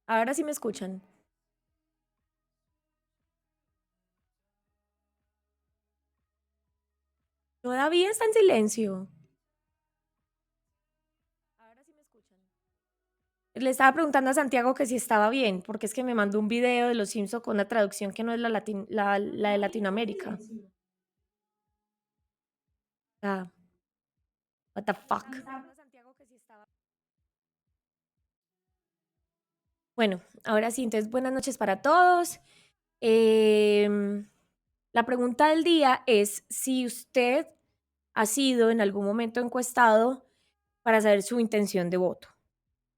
Ahora sí me escuchan. Todavía está en silencio. Ahora sí me escuchan. Le estaba preguntando a Santiago que si estaba bien, porque es que me mandó un video de Los Simpson con una traducción que no es la de Latinoamérica. Ah, what the fuck. Bueno, ahora sí, entonces buenas noches para todos. La pregunta del día es si usted ha sido en algún momento encuestado para saber su intención de voto.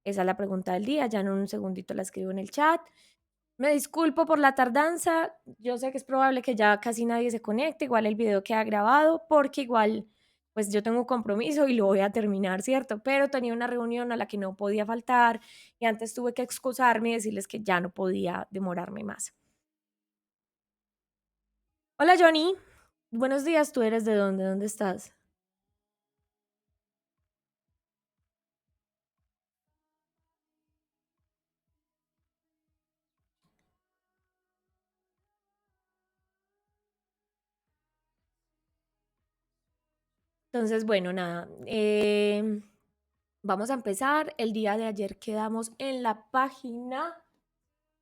Esa es la pregunta del día. Ya en un segundito la escribo en el chat. Me disculpo por la tardanza. Yo sé que es probable que ya casi nadie se conecte. Igual el video queda grabado porque igual pues yo tengo un compromiso y lo voy a terminar, ¿cierto? Pero tenía una reunión a la que no podía faltar y antes tuve que excusarme y decirles que ya no podía demorarme más. Hola Johnny, buenos días. ¿Tú eres de dónde? ¿Dónde estás? Entonces, bueno, nada, vamos a empezar. El día de ayer quedamos en la página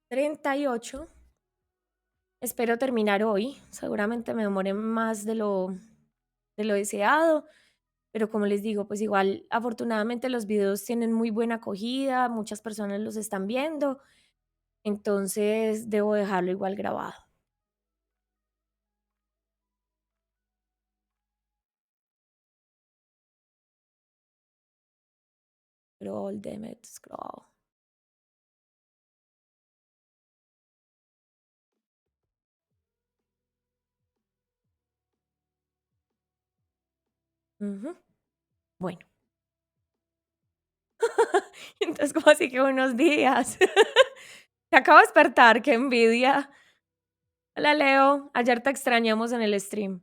38. Espero terminar hoy. Seguramente me demore más de lo deseado, pero como les digo, pues igual afortunadamente los videos tienen muy buena acogida, muchas personas los están viendo, entonces debo dejarlo igual grabado. Scroll, damn it, scroll. Ujú. Bueno, entonces como así que buenos días. Te acabo de despertar, qué envidia. Hola Leo, ayer te extrañamos en el stream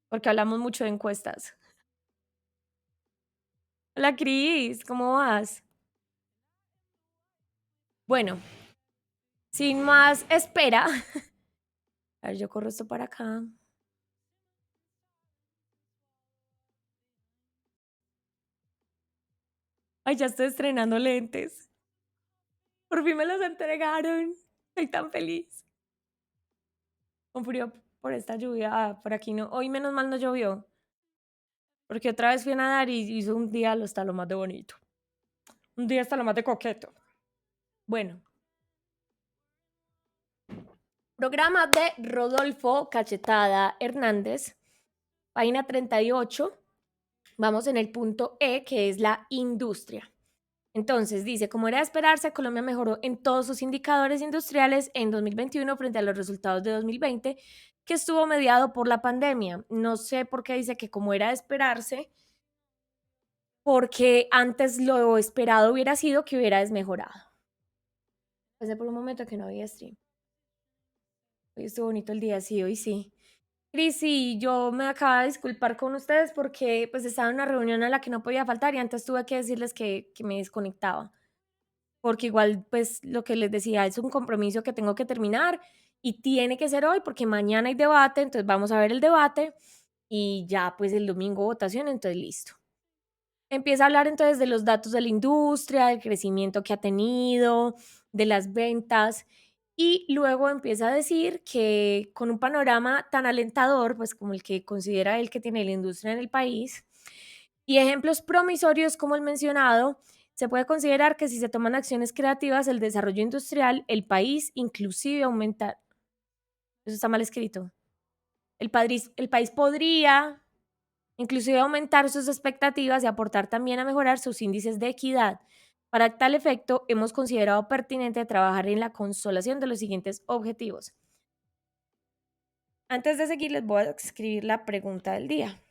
porque hablamos mucho de encuestas. Hola Cris, ¿cómo vas? Bueno, sin más espera. A ver, yo corro esto para acá. Ay, ya estoy estrenando lentes. Por fin me los entregaron. Estoy tan feliz. Con frío por esta lluvia. Ah, por aquí no. Hoy menos mal no llovió. Porque otra vez fui a nadar y hizo un día hasta lo más de bonito. Un día hasta lo más de coqueto. Bueno, programa de Rodolfo Cachetada Hernández, página 38. Vamos en el punto E, que es la industria. Entonces, dice, como era de esperarse, Colombia mejoró en todos sus indicadores industriales en 2021 frente a los resultados de 2020, que estuvo mediado por la pandemia. No sé por qué dice que como era de esperarse, porque antes lo esperado hubiera sido que hubiera desmejorado. Pensé por un momento que no había stream. Hoy estuvo bonito el día, sí, hoy sí. Cris, sí, yo me acabo de disculpar con ustedes porque pues estaba en una reunión a la que no podía faltar y antes tuve que decirles que me desconectaba. Porque igual, pues lo que les decía, es un compromiso que tengo que terminar y tiene que ser hoy porque mañana hay debate, entonces vamos a ver el debate y ya pues el domingo votación, entonces listo. Empieza a hablar entonces de los datos de la industria, del crecimiento que ha tenido, de las ventas y luego empieza a decir que con un panorama tan alentador, pues como el que considera él que tiene la industria en el país y ejemplos promisorios como el mencionado, se puede considerar que si se toman acciones creativas, el desarrollo industrial, el país inclusive aumentar. Eso está mal escrito. El país podría inclusive aumentar sus expectativas y aportar también a mejorar sus índices de equidad. Para tal efecto, hemos considerado pertinente trabajar en la consolación de los siguientes objetivos. Antes de seguir, les voy a escribir la pregunta del día.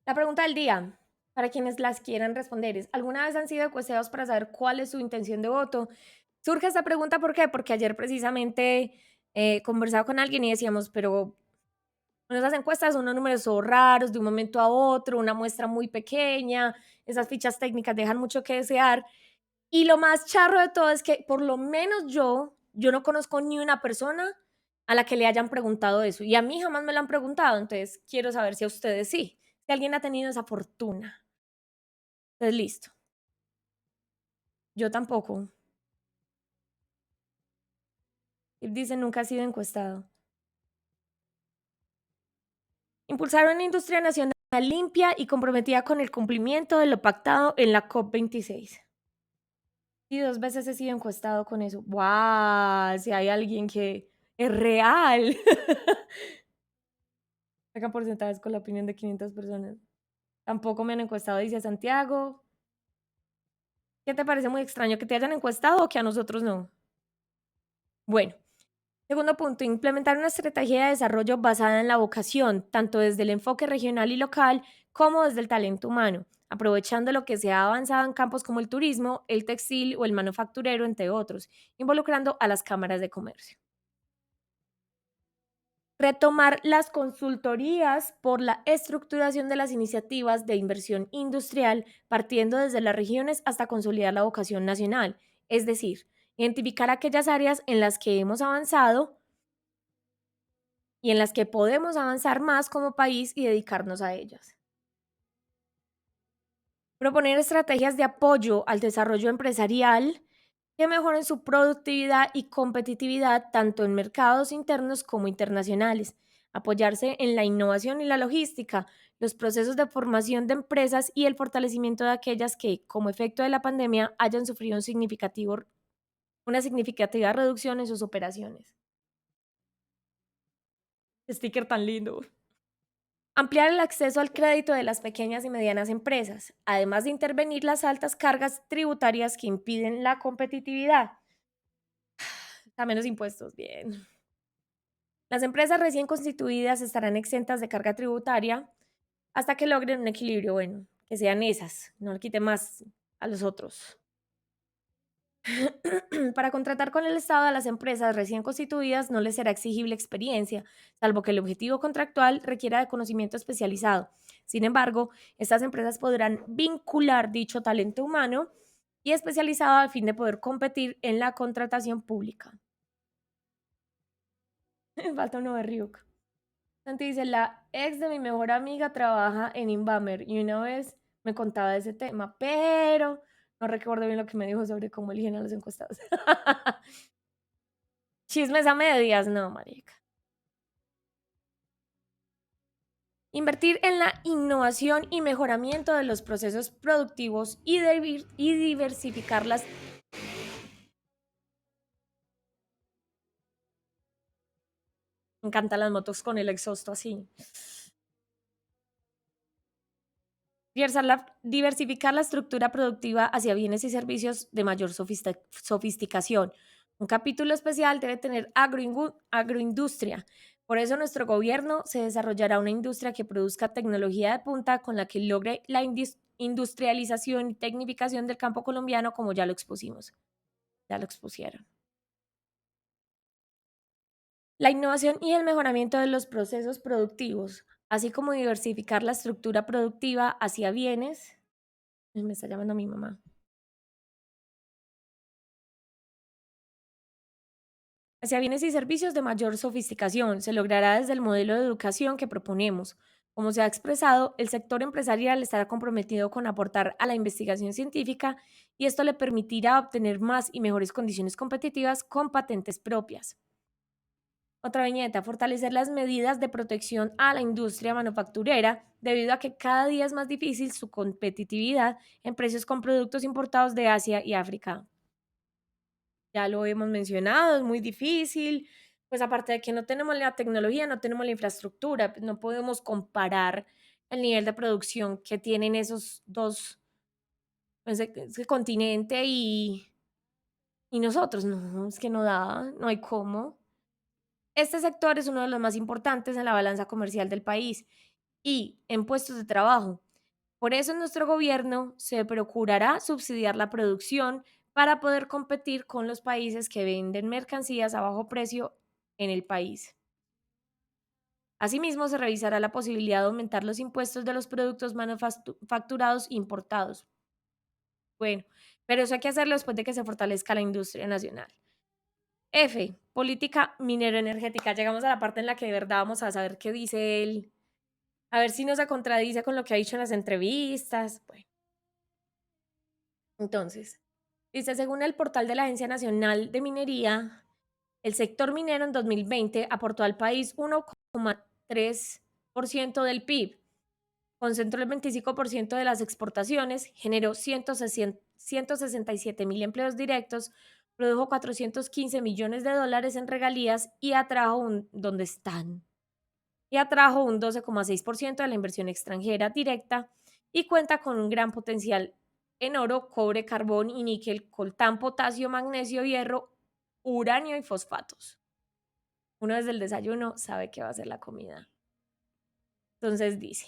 La pregunta del día, para quienes las quieran responder, es, ¿alguna vez han sido encuestados para saber cuál es su intención de voto? Surge esta pregunta, ¿por qué? Porque ayer precisamente conversaba con alguien y decíamos, pero en esas encuestas son unos números todos raros, de un momento a otro, una muestra muy pequeña, esas fichas técnicas dejan mucho que desear. Y lo más charro de todo es que por lo menos yo no conozco ni una persona a la que le hayan preguntado eso. Y a mí jamás me lo han preguntado, entonces quiero saber si a ustedes sí, si alguien ha tenido esa fortuna. Entonces, listo. Yo tampoco. Y dice, nunca ha sido encuestado. Impulsar una industria nacional limpia y comprometida con el cumplimiento de lo pactado en la COP26. Y 2 veces he sido encuestado con eso. ¡Wow! Si hay alguien que es real. Sacan porcentajes con la opinión de 500 personas. Tampoco me han encuestado, dice Santiago. ¿Qué te parece muy extraño que te hayan encuestado o que a nosotros no? Bueno, segundo punto, implementar una estrategia de desarrollo basada en la vocación, tanto desde el enfoque regional y local como desde el talento humano, aprovechando lo que se ha avanzado en campos como el turismo, el textil o el manufacturero, entre otros, involucrando a las cámaras de comercio. Retomar las consultorías por la estructuración de las iniciativas de inversión industrial, partiendo desde las regiones hasta consolidar la vocación nacional. Es decir, identificar aquellas áreas en las que hemos avanzado y en las que podemos avanzar más como país y dedicarnos a ellas. Proponer estrategias de apoyo al desarrollo empresarial que mejoren su productividad y competitividad tanto en mercados internos como internacionales. Apoyarse en la innovación y la logística, los procesos de formación de empresas y el fortalecimiento de aquellas que, como efecto de la pandemia, hayan sufrido una significativa reducción en sus operaciones. Qué sticker tan lindo. Ampliar el acceso al crédito de las pequeñas y medianas empresas, además de intervenir las altas cargas tributarias que impiden la competitividad. A menos impuestos, bien. Las empresas recién constituidas estarán exentas de carga tributaria hasta que logren un equilibrio bueno, que sean esas, no le quite más a los otros. Para contratar con el Estado a las empresas recién constituidas no les será exigible experiencia, salvo que el objetivo contractual requiera de conocimiento especializado. Sin embargo, estas empresas podrán vincular dicho talento humano y especializado a fin de poder competir en la contratación pública. Falta uno de Ryuk. Santi dice, la ex de mi mejor amiga trabaja en Inbamer y una vez me contaba de ese tema, pero no recuerdo bien lo que me dijo sobre cómo eligen a los encuestados. Chismes a medias, no, marica. Invertir en la innovación y mejoramiento de los procesos productivos y diversificarlas. Me encantan las motos con el exhausto así. Diversificar la estructura productiva hacia bienes y servicios de mayor sofisticación. Un capítulo especial debe tener agroindustria. Por eso nuestro gobierno se desarrollará una industria que produzca tecnología de punta con la que logre la industrialización y tecnificación del campo colombiano, como ya lo expusimos. Ya lo expusieron. La innovación y el mejoramiento de los procesos productivos, así como diversificar la estructura productiva hacia bienes. Me está llamando mi mamá. Hacia bienes y servicios de mayor sofisticación se logrará desde el modelo de educación que proponemos. Como se ha expresado, el sector empresarial estará comprometido con aportar a la investigación científica y esto le permitirá obtener más y mejores condiciones competitivas con patentes propias. Otra viñeta, fortalecer las medidas de protección a la industria manufacturera debido a que cada día es más difícil su competitividad en precios con productos importados de Asia y África. Ya lo hemos mencionado, es muy difícil, pues aparte de que no tenemos la tecnología, no tenemos la infraestructura, pues no podemos comparar el nivel de producción que tienen esos dos, pues, ese continente y nosotros, no, es que no da, no hay cómo. Este sector es uno de los más importantes en la balanza comercial del país y en puestos de trabajo. Por eso nuestro gobierno se procurará subsidiar la producción para poder competir con los países que venden mercancías a bajo precio en el país. Asimismo, se revisará la posibilidad de aumentar los impuestos de los productos manufacturados importados. Bueno, pero eso hay que hacerlo después de que se fortalezca la industria nacional. F, política minero-energética. Llegamos a la parte en la que de verdad vamos a saber qué dice él, a ver si no se contradice con lo que ha dicho en las entrevistas. Bueno, entonces, dice, según el portal de la Agencia Nacional de Minería, el sector minero en 2020 aportó al país 1,3% del PIB, concentró el 25% de las exportaciones, generó 167 mil empleos directos, produjo 415 millones de dólares en regalías y atrajo y atrajo un 12,6% de la inversión extranjera directa y cuenta con un gran potencial en oro, cobre, carbón y níquel, coltán, potasio, magnesio, hierro, uranio y fosfatos. Uno desde el desayuno sabe que va a ser la comida. Entonces dice,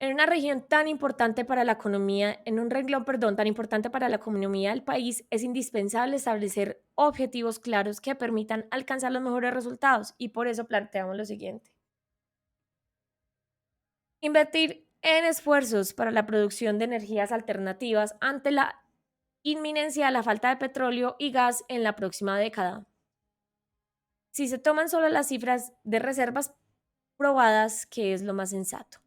En una región tan importante para la economía, en un renglón, perdón, tan importante para la economía del país, es indispensable establecer objetivos claros que permitan alcanzar los mejores resultados y por eso planteamos lo siguiente. Invertir en esfuerzos para la producción de energías alternativas ante la inminencia de la falta de petróleo y gas en la próxima década. Si se toman solo las cifras de reservas probadas, que es lo más sensato.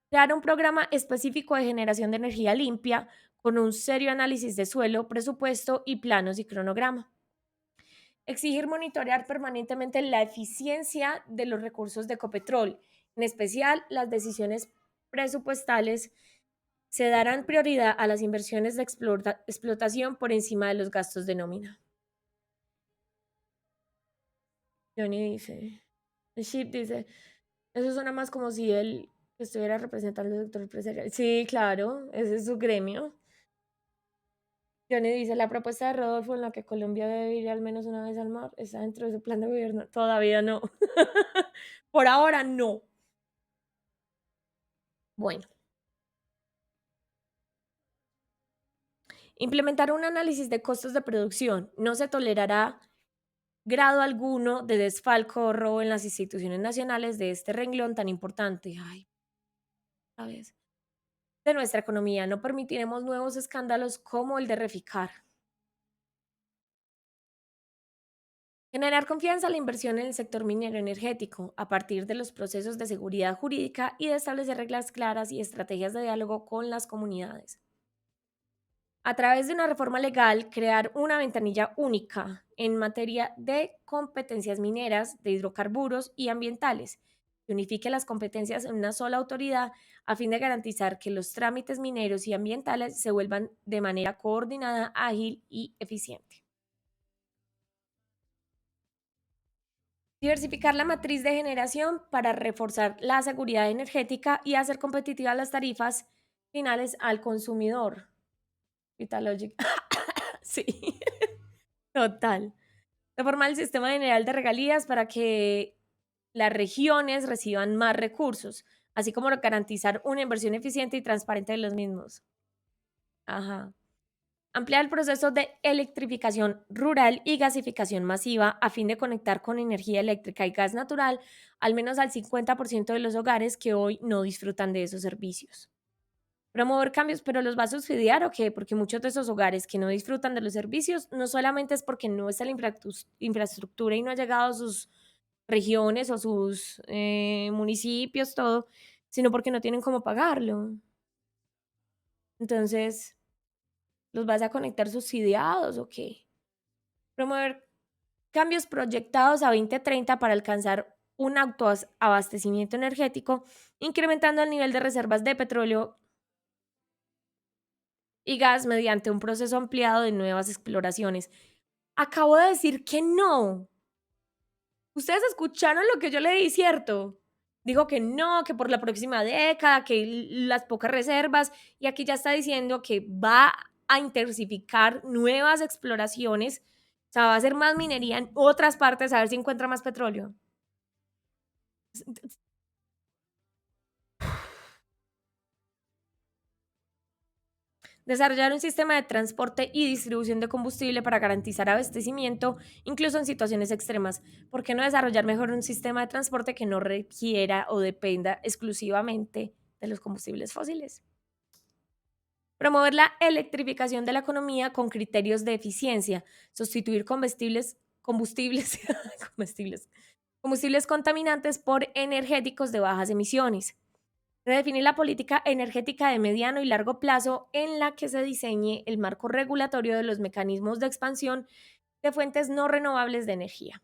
Crear un programa específico de generación de energía limpia con un serio análisis de suelo, presupuesto y planos y cronograma. Exigir monitorear permanentemente la eficiencia de los recursos de Ecopetrol, en especial las decisiones presupuestales se darán prioridad a las inversiones de explotación por encima de los gastos de nómina. Johnny dice, el Ship dice, eso suena más como si él estuviera representando al sector empresarial. Sí, claro, ese es su gremio. Johnny dice, la propuesta de Rodolfo en la que Colombia debe ir al menos una vez al mar está dentro de su plan de gobierno. Todavía no. Por ahora no. Bueno, implementar un análisis de costos de producción. No se tolerará grado alguno de desfalco o robo en las instituciones nacionales de este renglón tan importante. Ay, ¿sabes? De nuestra economía. No permitiremos nuevos escándalos como el de Reficar. Generar confianza a la inversión en el sector minero energético a partir de los procesos de seguridad jurídica y de establecer reglas claras y estrategias de diálogo con las comunidades. A través de una reforma legal, crear una ventanilla única en materia de competencias mineras, de hidrocarburos y ambientales, que unifique las competencias en una sola autoridad a fin de garantizar que los trámites mineros y ambientales se vuelvan de manera coordinada, ágil y eficiente. Diversificar la matriz de generación para reforzar la seguridad energética y hacer competitivas las tarifas finales al consumidor. Vitalogic. Sí, total. Reformar el sistema general de regalías para que las regiones reciban más recursos, así como garantizar una inversión eficiente y transparente de los mismos. Ajá. Ampliar el proceso de electrificación rural y gasificación masiva a fin de conectar con energía eléctrica y gas natural al menos al 50% de los hogares que hoy no disfrutan de esos servicios. Promover cambios, pero los va a subsidiar o qué? Porque muchos de esos hogares que no disfrutan de los servicios no solamente es porque no está la infraestructura y no ha llegado a sus regiones o sus municipios, todo, sino porque no tienen cómo pagarlo. Entonces, ¿los vas a conectar subsidiados o qué? Promover cambios proyectados a 2030 para alcanzar un autoabastecimiento energético, incrementando el nivel de reservas de petróleo y gas mediante un proceso ampliado de nuevas exploraciones. Acabo de decir que no. Ustedes escucharon lo que yo le di, ¿cierto? Dijo que no, que por la próxima década, que las pocas reservas, y aquí ya está diciendo que va a intensificar nuevas exploraciones, o sea, va a hacer más minería en otras partes a ver si encuentra más petróleo. Desarrollar un sistema de transporte y distribución de combustible para garantizar abastecimiento, incluso en situaciones extremas. ¿Por qué no desarrollar mejor un sistema de transporte que no requiera o dependa exclusivamente de los combustibles fósiles? Promover la electrificación de la economía con criterios de eficiencia, sustituir combustibles, combustibles contaminantes por energéticos de bajas emisiones. Redefinir la política energética de mediano y largo plazo en la que se diseñe el marco regulatorio de los mecanismos de expansión de fuentes no renovables de energía.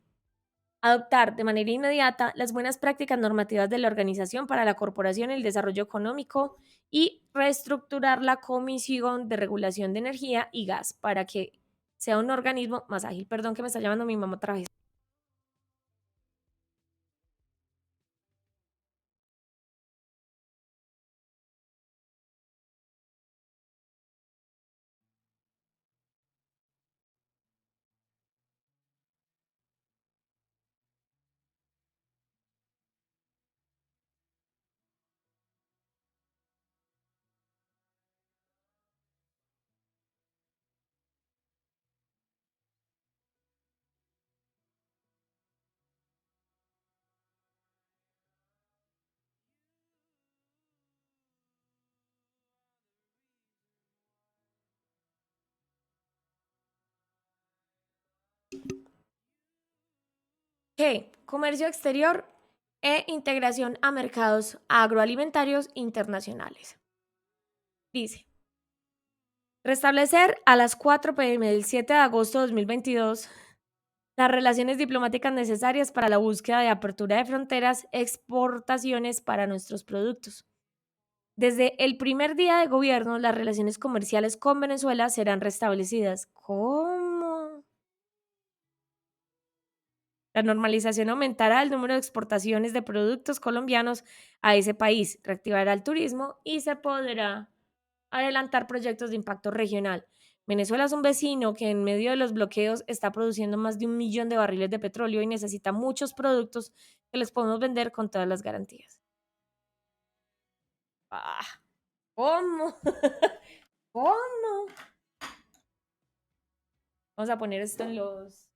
Adoptar de manera inmediata las buenas prácticas normativas de la Organización para la Corporación y el Desarrollo Económico y reestructurar la Comisión de Regulación de Energía y Gas para que sea un organismo más ágil. Perdón que me está llamando mi mamá otra vez. G. Comercio exterior e integración a mercados agroalimentarios internacionales. Dice, restablecer a las 4 p.m. del 7 de agosto de 2022 las relaciones diplomáticas necesarias para la búsqueda de apertura de fronteras, exportaciones para nuestros productos. Desde el primer día de gobierno, las relaciones comerciales con Venezuela serán restablecidas. ¿Cómo? La normalización aumentará el número de exportaciones de productos colombianos a ese país, reactivará el turismo y se podrá adelantar proyectos de impacto regional. Venezuela es un vecino que en medio de los bloqueos está produciendo más de 1 millón de barriles de petróleo y necesita muchos productos que les podemos vender con todas las garantías. Ah, ¿cómo? ¿Cómo? Vamos a poner esto en los...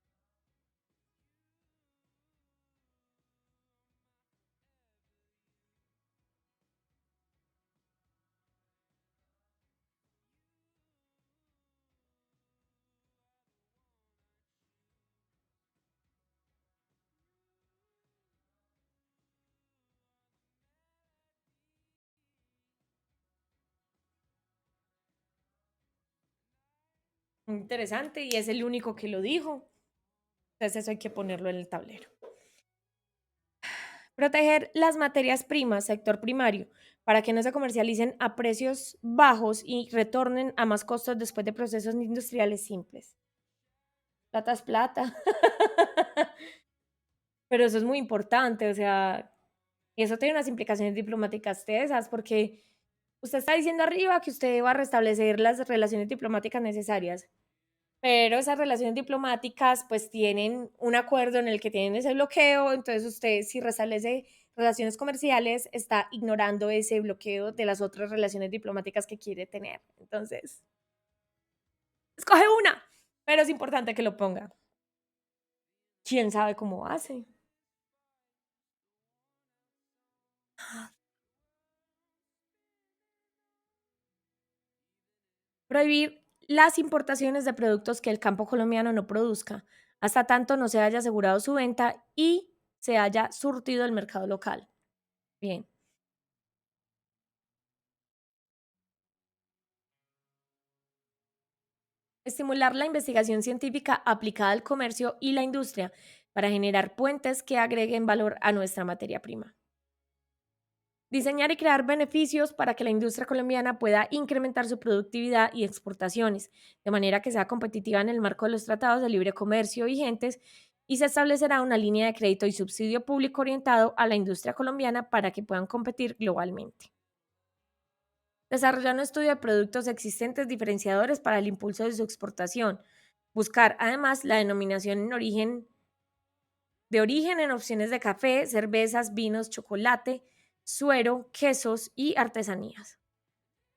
Interesante, y es el único que lo dijo. Entonces eso hay que ponerlo en el tablero. Proteger las materias primas, sector primario, para que no se comercialicen a precios bajos y retornen a más costos después de procesos industriales simples. Plata es plata. Pero eso es muy importante, o sea, y eso tiene unas implicaciones diplomáticas tesas, porque usted está diciendo arriba que usted va a restablecer las relaciones diplomáticas necesarias, pero esas relaciones diplomáticas pues tienen un acuerdo en el que tienen ese bloqueo, entonces usted si restablece relaciones comerciales está ignorando ese bloqueo de las otras relaciones diplomáticas que quiere tener. Entonces, escoge una, pero es importante que lo ponga. ¿Quién sabe cómo hace? Prohibir las importaciones de productos que el campo colombiano no produzca, hasta tanto no se haya asegurado su venta y se haya surtido el mercado local. Bien. Estimular la investigación científica aplicada al comercio y la industria para generar puentes que agreguen valor a nuestra materia prima. Diseñar y crear beneficios para que la industria colombiana pueda incrementar su productividad y exportaciones, de manera que sea competitiva en el marco de los tratados de libre comercio vigentes y se establecerá una línea de crédito y subsidio público orientado a la industria colombiana para que puedan competir globalmente. Desarrollar un estudio de productos existentes diferenciadores para el impulso de su exportación. Buscar, además, la denominación de origen en opciones de café, cervezas, vinos, chocolate, suero, quesos y artesanías.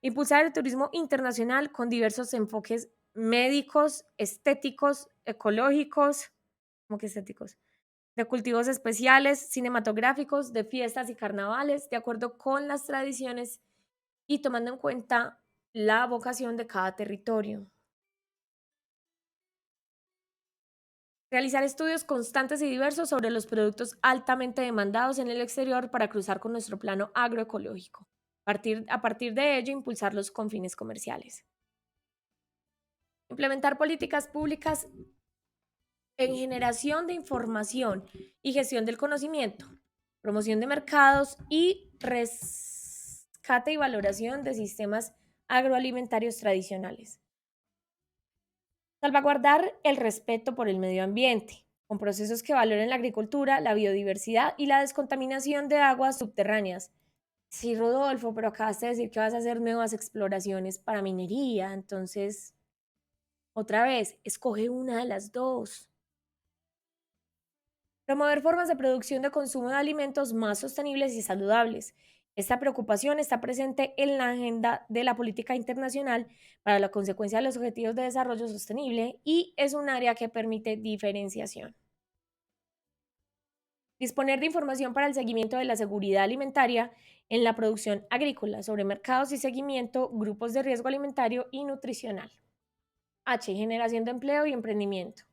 Impulsar el turismo internacional con diversos enfoques médicos, estéticos, ecológicos, ¿cómo que estéticos? De cultivos especiales, cinematográficos, de fiestas y carnavales, de acuerdo con las tradiciones y tomando en cuenta la vocación de cada territorio. Realizar estudios constantes y diversos sobre los productos altamente demandados en el exterior para cruzar con nuestro plano agroecológico. A partir de ello, impulsarlos con fines comerciales. Implementar políticas públicas en generación de información y gestión del conocimiento, promoción de mercados y rescate y valoración de sistemas agroalimentarios tradicionales. Salvaguardar el respeto por el medio ambiente, con procesos que valoren la agricultura, la biodiversidad y la descontaminación de aguas subterráneas. Sí, Rodolfo, pero acabas de decir que vas a hacer nuevas exploraciones para minería, entonces, otra vez, escoge una de las dos. Promover formas de producción de consumo de alimentos más sostenibles y saludables. Esta preocupación está presente en la agenda de la política internacional para la consecuencia de los objetivos de desarrollo sostenible y es un área que permite diferenciación. Disponer de información para el seguimiento de la seguridad alimentaria en la producción agrícola sobre mercados y seguimiento, grupos de riesgo alimentario y nutricional. H. Generación de empleo y emprendimiento.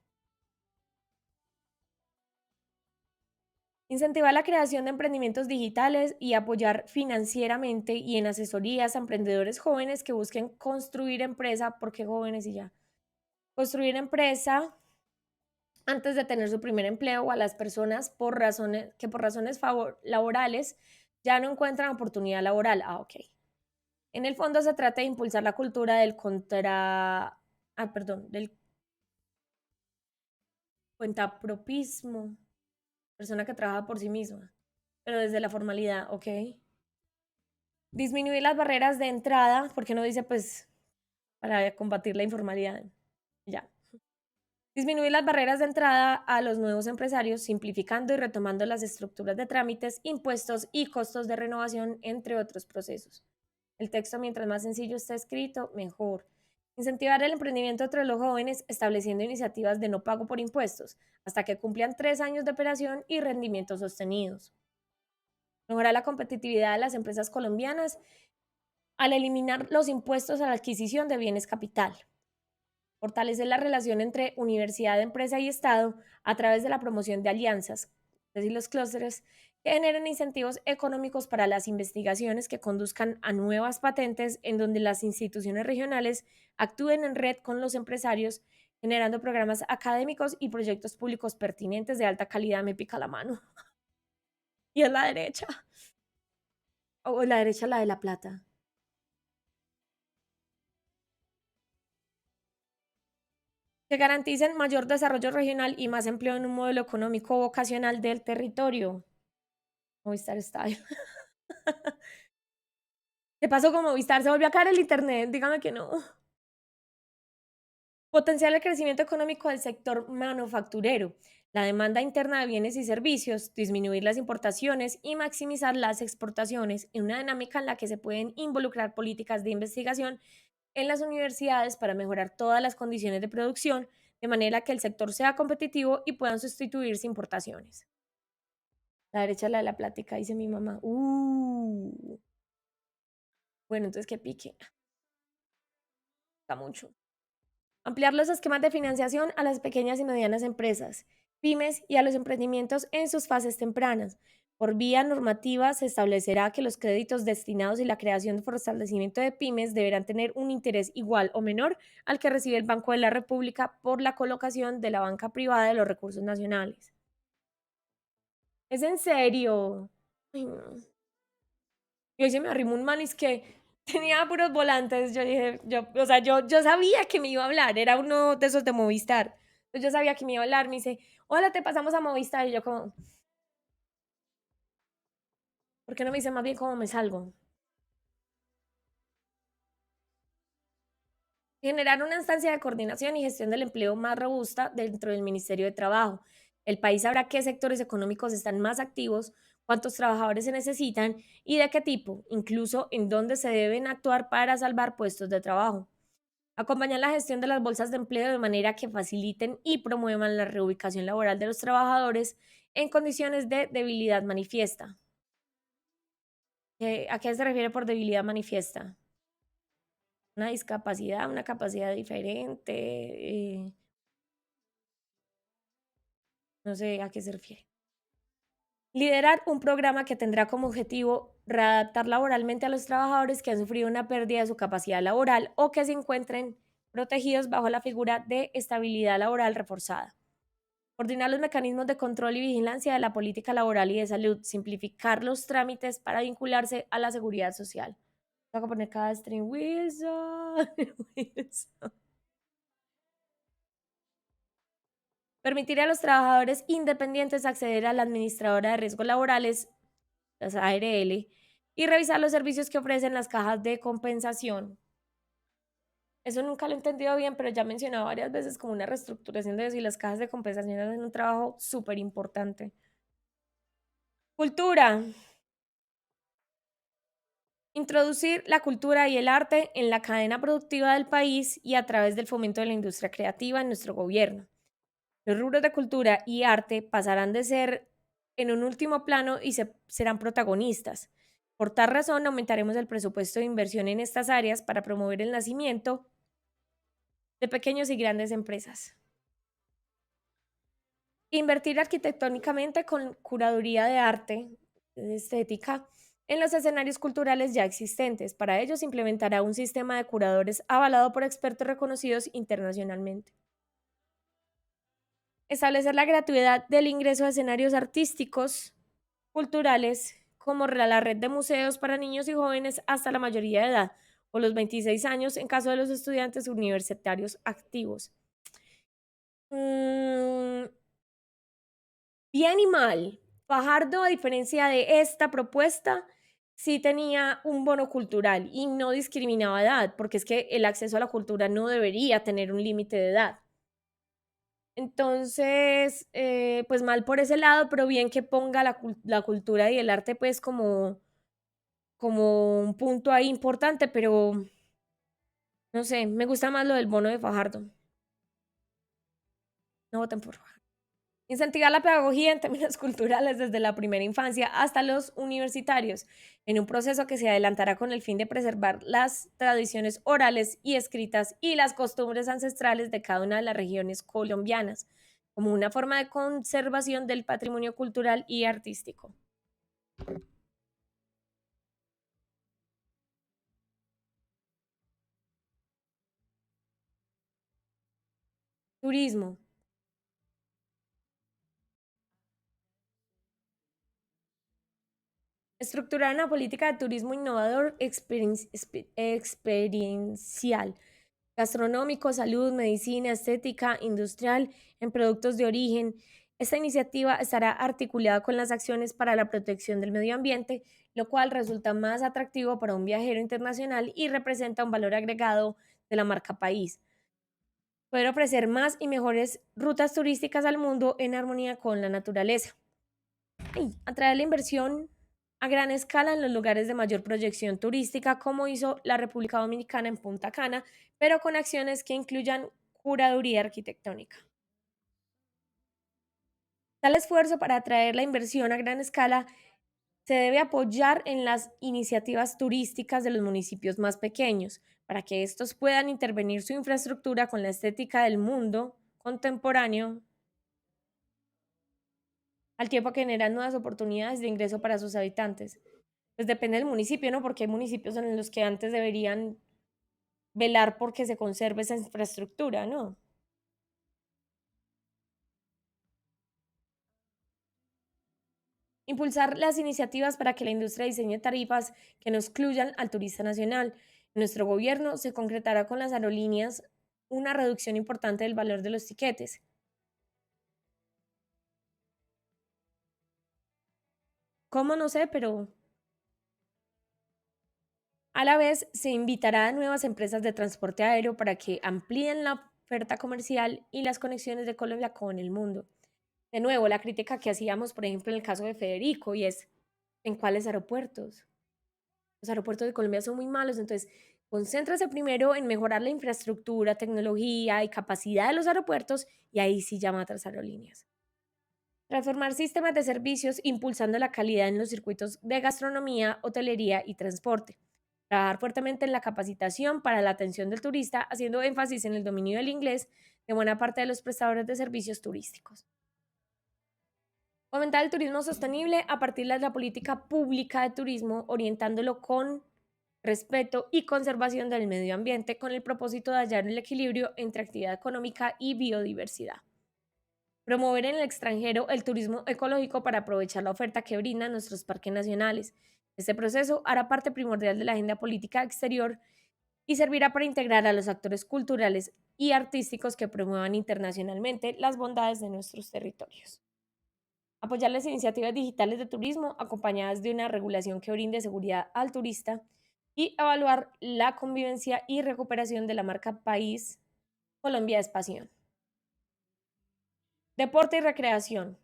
Incentivar la creación de emprendimientos digitales y apoyar financieramente y en asesorías a emprendedores jóvenes que busquen construir empresa, porque jóvenes y ya, construir empresa antes de tener su primer empleo, o a las personas por razones laborales ya no encuentran oportunidad laboral. Ah, ok. En el fondo se trata de impulsar la cultura del cuentapropismo, persona que trabaja por sí misma, pero desde la formalidad, ok. Disminuir las barreras de entrada, porque no dice pues para combatir la informalidad. Ya. Disminuir las barreras de entrada a los nuevos empresarios, simplificando y retomando las estructuras de trámites, impuestos y costos de renovación, entre otros procesos. El texto, mientras más sencillo está escrito, mejor. Incentivar el emprendimiento entre los jóvenes, estableciendo iniciativas de no pago por impuestos, hasta que cumplan 3 años de operación y rendimientos sostenidos. Mejorar la competitividad de las empresas colombianas al eliminar los impuestos a la adquisición de bienes capital. Fortalecer la relación entre universidad, empresa y Estado a través de la promoción de alianzas, es decir, los clústeres, que generen incentivos económicos para las investigaciones que conduzcan a nuevas patentes en donde las instituciones regionales actúen en red con los empresarios, generando programas académicos y proyectos públicos pertinentes de alta calidad. Me pica la mano. Y es la derecha. O la derecha, la de la plata. Que garanticen mayor desarrollo regional y más empleo en un modelo económico vocacional del territorio. Movistar Style. ¿Qué pasó con Movistar? ¿Se volvió a caer el internet? Dígame que no. Potenciar el crecimiento económico del sector manufacturero, la demanda interna de bienes y servicios, disminuir las importaciones y maximizar las exportaciones en una dinámica en la que se pueden involucrar políticas de investigación en las universidades para mejorar todas las condiciones de producción, de manera que el sector sea competitivo y puedan sustituirse importaciones. La derecha es la de la plática, dice mi mamá. Bueno, entonces que pique. Está mucho. Ampliar los esquemas de financiación a las pequeñas y medianas empresas, pymes y a los emprendimientos en sus fases tempranas. Por vía normativa se establecerá que los créditos destinados y la creación de fortalecimiento de pymes deberán tener un interés igual o menor al que recibe el Banco de la República por la colocación de la banca privada de los recursos nacionales. ¿Es en serio? Ay, no. Y hoy se me arrimó un man y es que tenía puros volantes. Yo dije, o sea, yo sabía que me iba a hablar, era uno de esos de Movistar. Entonces yo sabía que me iba a hablar, me dice, hola, te pasamos a Movistar. Y yo como, ¿por qué no me dice más bien cómo me salgo? Generar una instancia de coordinación y gestión del empleo más robusta dentro del Ministerio de Trabajo. El país sabrá qué sectores económicos están más activos, cuántos trabajadores se necesitan y de qué tipo, incluso en dónde se deben actuar para salvar puestos de trabajo. Acompañar la gestión de las bolsas de empleo de manera que faciliten y promuevan la reubicación laboral de los trabajadores en condiciones de debilidad manifiesta. ¿A qué se refiere por debilidad manifiesta? Una discapacidad, una capacidad diferente, no sé a qué se refiere. Liderar un programa que tendrá como objetivo readaptar laboralmente a los trabajadores que han sufrido una pérdida de su capacidad laboral o que se encuentren protegidos bajo la figura de estabilidad laboral reforzada. Coordinar los mecanismos de control y vigilancia de la política laboral y de salud. Simplificar los trámites para vincularse a la seguridad social. Tengo que poner cada string Wilson. Wilson. Permitir a los trabajadores independientes acceder a la administradora de riesgos laborales, las ARL, y revisar los servicios que ofrecen las cajas de compensación. Eso nunca lo he entendido bien, pero ya he mencionado varias veces como una reestructuración de eso y las cajas de compensación hacen un trabajo súper importante. Cultura. Introducir la cultura y el arte en la cadena productiva del país y a través del fomento de la industria creativa en nuestro gobierno. Los rubros de cultura y arte pasarán de ser en un último plano y serán protagonistas. Por tal razón, aumentaremos el presupuesto de inversión en estas áreas para promover el nacimiento de pequeños y grandes empresas. Invertir arquitectónicamente con curaduría de arte, de estética, en los escenarios culturales ya existentes. Para ello se implementará un sistema de curadores avalado por expertos reconocidos internacionalmente. Establecer la gratuidad del ingreso a escenarios artísticos, culturales, como la red de museos para niños y jóvenes hasta la mayoría de edad, o los 26 años en caso de los estudiantes universitarios activos. Mm, Bien y mal. Fajardo, a diferencia de esta propuesta, sí tenía un bono cultural y no discriminaba edad, porque es que el acceso a la cultura no debería tener un límite de edad. Entonces, pues mal por ese lado, pero bien que ponga la cultura y el arte pues como un punto ahí importante, pero no sé, me gusta más lo del bono de Fajardo. No voten por Fajardo. Incentivar la pedagogía en términos culturales desde la primera infancia hasta los universitarios, en un proceso que se adelantará con el fin de preservar las tradiciones orales y escritas y las costumbres ancestrales de cada una de las regiones colombianas, como una forma de conservación del patrimonio cultural y artístico. Turismo. Estructurar una política de turismo innovador experiencial, gastronómico, salud, medicina, estética, industrial, en productos de origen. Esta iniciativa estará articulada con las acciones para la protección del medio ambiente, lo cual resulta más atractivo para un viajero internacional y representa un valor agregado de la marca país. Poder ofrecer más y mejores rutas turísticas al mundo en armonía con la naturaleza. Atraer la inversión a gran escala en los lugares de mayor proyección turística, como hizo la República Dominicana en Punta Cana, pero con acciones que incluyan curaduría arquitectónica. Tal esfuerzo para atraer la inversión a gran escala se debe apoyar en las iniciativas turísticas de los municipios más pequeños, para que estos puedan intervenir su infraestructura con la estética del mundo contemporáneo, al tiempo que generan nuevas oportunidades de ingreso para sus habitantes. Pues depende del municipio, ¿no? Porque hay municipios en los que antes deberían velar porque se conserve esa infraestructura, ¿no? Impulsar las iniciativas para que la industria diseñe tarifas que no excluyan al turista nacional. En nuestro gobierno se concretará con las aerolíneas una reducción importante del valor de los tiquetes. ¿Cómo? No sé, pero a la vez se invitará a nuevas empresas de transporte aéreo para que amplíen la oferta comercial y las conexiones de Colombia con el mundo. De nuevo, la crítica que hacíamos, por ejemplo, en el caso de Federico, y es, ¿en cuáles aeropuertos? Los aeropuertos de Colombia son muy malos, entonces concéntrase primero en mejorar la infraestructura, tecnología y capacidad de los aeropuertos y ahí sí llama a otras aerolíneas. Transformar sistemas de servicios impulsando la calidad en los circuitos de gastronomía, hotelería y transporte. Trabajar fuertemente en la capacitación para la atención del turista, haciendo énfasis en el dominio del inglés de buena parte de los prestadores de servicios turísticos. Fomentar el turismo sostenible a partir de la política pública de turismo, orientándolo con respeto y conservación del medio ambiente con el propósito de hallar el equilibrio entre actividad económica y biodiversidad. Promover en el extranjero el turismo ecológico para aprovechar la oferta que brindan nuestros parques nacionales. Este proceso hará parte primordial de la agenda política exterior y servirá para integrar a los actores culturales y artísticos que promuevan internacionalmente las bondades de nuestros territorios. Apoyar las iniciativas digitales de turismo acompañadas de una regulación que brinde seguridad al turista y evaluar la convivencia y recuperación de la marca país Colombia es pasión. Deporte y recreación.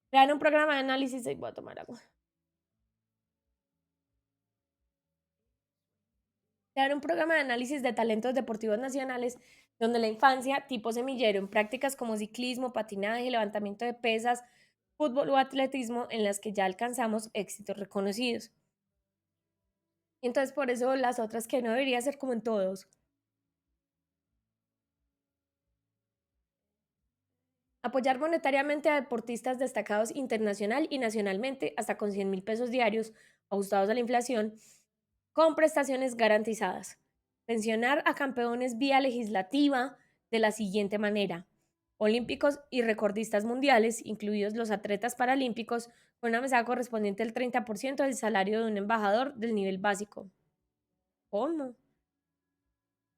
Crear un programa de análisis. Voy a tomar agua. Crear un programa de análisis de talentos deportivos nacionales donde la infancia, tipo semillero, en prácticas como ciclismo, patinaje, levantamiento de pesas, fútbol o atletismo, en las que ya alcanzamos éxitos reconocidos. Y entonces por eso las otras que no debería ser como en todos. Apoyar monetariamente a deportistas destacados internacional y nacionalmente hasta con 100.000 pesos diarios, ajustados a la inflación, con prestaciones garantizadas. Pensionar a campeones vía legislativa de la siguiente manera: olímpicos y recordistas mundiales, incluidos los atletas paralímpicos, con una mesada correspondiente al 30% del salario de un embajador del nivel básico. ¿Cómo?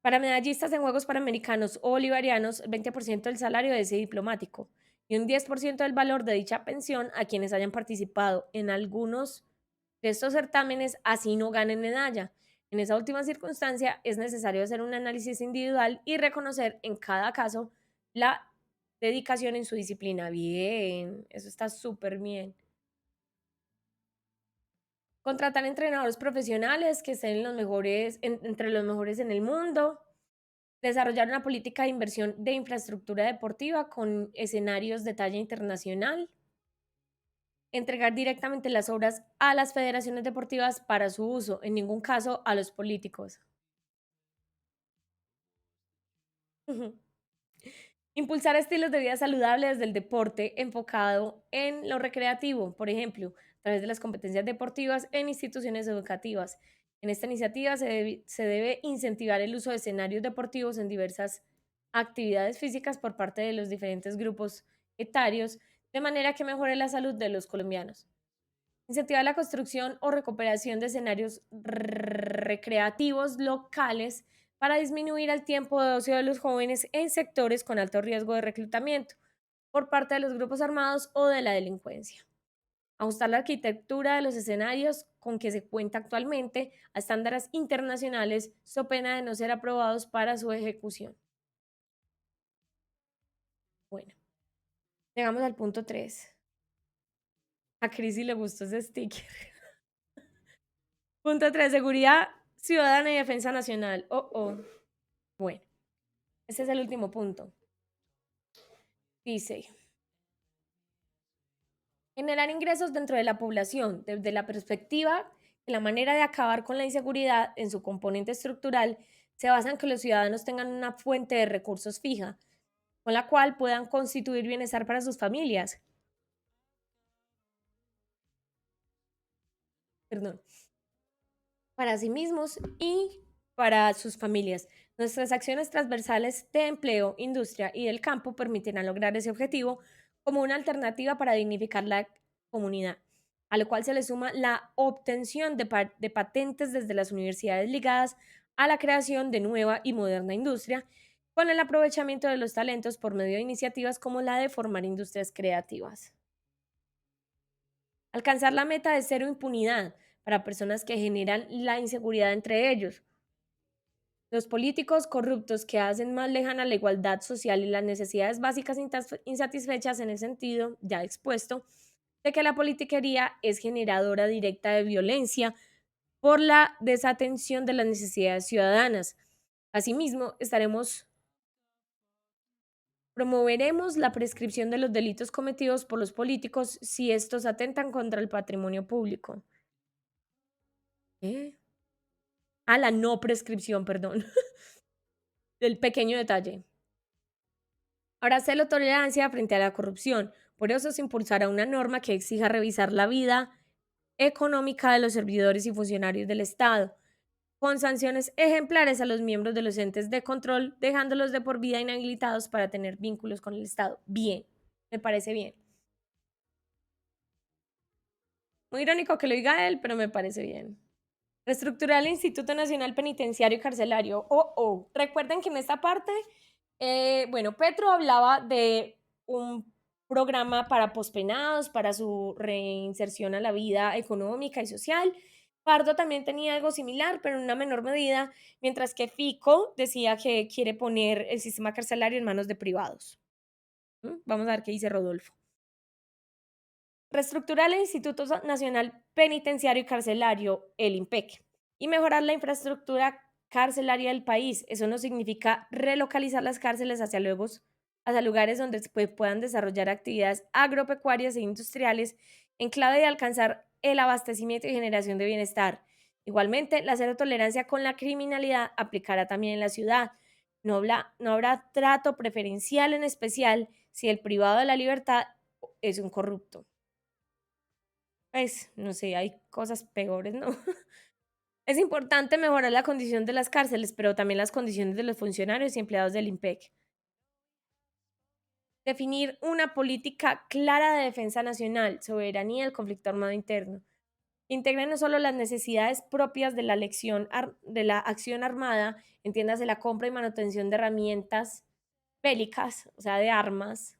Para medallistas en Juegos Panamericanos o bolivarianos, el 20% del salario de ese diplomático y un 10% del valor de dicha pensión a quienes hayan participado en algunos de estos certámenes, así no ganen medalla. En esa última circunstancia, es necesario hacer un análisis individual y reconocer en cada caso la dedicación en su disciplina. Bien, eso está súper bien. Contratar entrenadores profesionales que estén entre los mejores en el mundo. Desarrollar una política de inversión de infraestructura deportiva con escenarios de talla internacional. Entregar directamente las obras a las federaciones deportivas para su uso, en ningún caso a los políticos. Impulsar estilos de vida saludables del deporte enfocado en lo recreativo, por ejemplo, a través de las competencias deportivas en instituciones educativas. En esta iniciativa se debe incentivar el uso de escenarios deportivos en diversas actividades físicas por parte de los diferentes grupos etarios, de manera que mejore la salud de los colombianos. Incentivar la construcción o recuperación de escenarios recreativos locales para disminuir el tiempo de ocio de los jóvenes en sectores con alto riesgo de reclutamiento por parte de los grupos armados o de la delincuencia. Ajustar la arquitectura de los escenarios con que se cuenta actualmente a estándares internacionales, so pena de no ser aprobados para su ejecución. Bueno, llegamos al punto 3. A Cris le gustó ese sticker. Punto 3: seguridad ciudadana y defensa nacional. Oh, oh. Bueno, este es el último punto. Dice, generar ingresos dentro de la población desde la perspectiva que la manera de acabar con la inseguridad en su componente estructural se basa en que los ciudadanos tengan una fuente de recursos fija, con la cual puedan constituir bienestar para sus familias. Perdón, para sí mismos y para sus familias. Nuestras acciones transversales de empleo, industria y del campo permitirán lograr ese objetivo como una alternativa para dignificar la comunidad, a lo cual se le suma la obtención de patentes desde las universidades ligadas a la creación de nueva y moderna industria, con el aprovechamiento de los talentos por medio de iniciativas como la de formar industrias creativas. Alcanzar la meta de cero impunidad para personas que generan la inseguridad entre ellos. Los políticos corruptos que hacen más lejana la igualdad social y las necesidades básicas insatisfechas, en el sentido ya expuesto de que la politiquería es generadora directa de violencia por la desatención de las necesidades ciudadanas. Asimismo, promoveremos la prescripción de los delitos cometidos por los políticos si estos atentan contra el patrimonio público. ¿Eh? La no prescripción, perdón, del pequeño detalle. Ahora, cero tolerancia frente a la corrupción. Por eso se impulsará una norma que exija revisar la vida económica de los servidores y funcionarios del Estado, con sanciones ejemplares a los miembros de los entes de control, dejándolos de por vida inhabilitados para tener vínculos con el Estado. Bien, me parece bien. Muy irónico que lo diga él, pero me parece bien. Reestructurar el Instituto Nacional Penitenciario y Carcelario. Recuerden que en esta parte, bueno, Petro hablaba de un programa para pospenados, para su reinserción a la vida económica y social. Pardo también tenía algo similar, pero en una menor medida, mientras que Fico decía que quiere poner el sistema carcelario en manos de privados. Vamos a ver qué dice Rodolfo. Reestructurar el Instituto Nacional Penitenciario y Carcelario, el INPEC, y mejorar la infraestructura carcelaria del país. Eso no significa relocalizar las cárceles hacia lugares donde puedan desarrollar actividades agropecuarias e industriales en clave de alcanzar el abastecimiento y generación de bienestar. Igualmente, la cero tolerancia con la criminalidad aplicará también en la ciudad. No habrá trato preferencial en especial, si el privado de la libertad es un corrupto. Pues, no sé, hay cosas peores, ¿no? Es importante mejorar la condición de las cárceles, pero también las condiciones de los funcionarios y empleados del IMPEC. Definir una política clara de defensa nacional, soberanía y el conflicto armado interno. Integra no solo las necesidades propias de de la acción armada, entiéndase la compra y manutención de herramientas bélicas, o sea, de armas,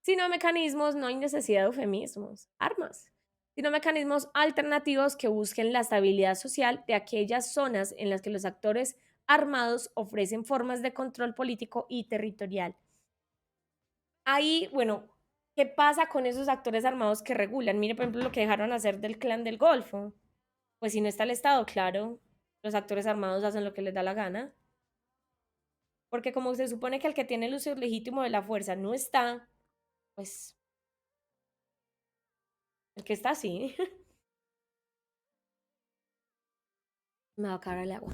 sino mecanismos, no hay necesidad de eufemismos, armas, sino mecanismos alternativos que busquen la estabilidad social de aquellas zonas en las que los actores armados ofrecen formas de control político y territorial. Ahí, bueno, ¿qué pasa con esos actores armados que regulan? Mire, por ejemplo, lo que dejaron hacer del Clan del Golfo. Pues si no está el Estado, claro, los actores armados hacen lo que les da la gana. Porque como se supone que el que tiene el uso legítimo de la fuerza no está, pues el que está así. Me va a caer el agua.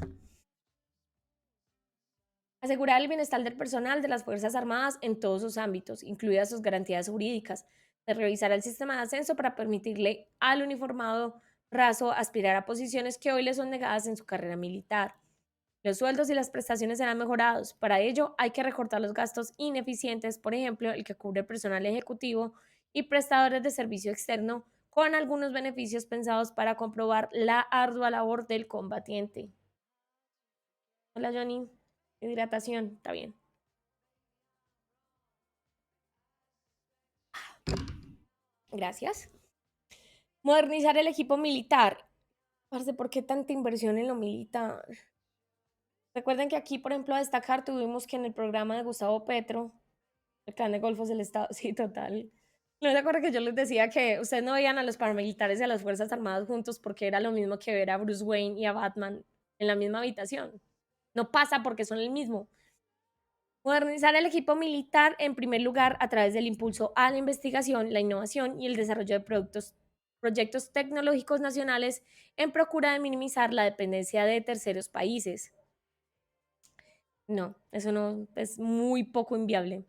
Asegurar el bienestar del personal de las Fuerzas Armadas en todos sus ámbitos, incluidas sus garantías jurídicas. De revisar el sistema de ascenso para permitirle al uniformado raso aspirar a posiciones que hoy le son negadas en su carrera militar. Los sueldos y las prestaciones serán mejorados. Para ello, hay que recortar los gastos ineficientes, por ejemplo, el que cubre personal ejecutivo y prestadores de servicio externo, con algunos beneficios pensados para comprobar la ardua labor del combatiente. Hola, Johnny. Hidratación, está bien. Gracias. Modernizar el equipo militar. Parce, ¿por qué tanta inversión en lo militar? Recuerden que aquí, por ejemplo, a destacar, tuvimos que en el programa de Gustavo Petro, el clan de Golfos del Estado, sí, total. ¿No se acuerdan que yo les decía que ustedes no veían a los paramilitares y a las Fuerzas Armadas juntos porque era lo mismo que ver a Bruce Wayne y a Batman en la misma habitación? No pasa porque son el mismo. Modernizar el equipo militar, en primer lugar, a través del impulso a la investigación, la innovación y el desarrollo de proyectos tecnológicos nacionales en procura de minimizar la dependencia de terceros países. No, eso no es muy poco inviable.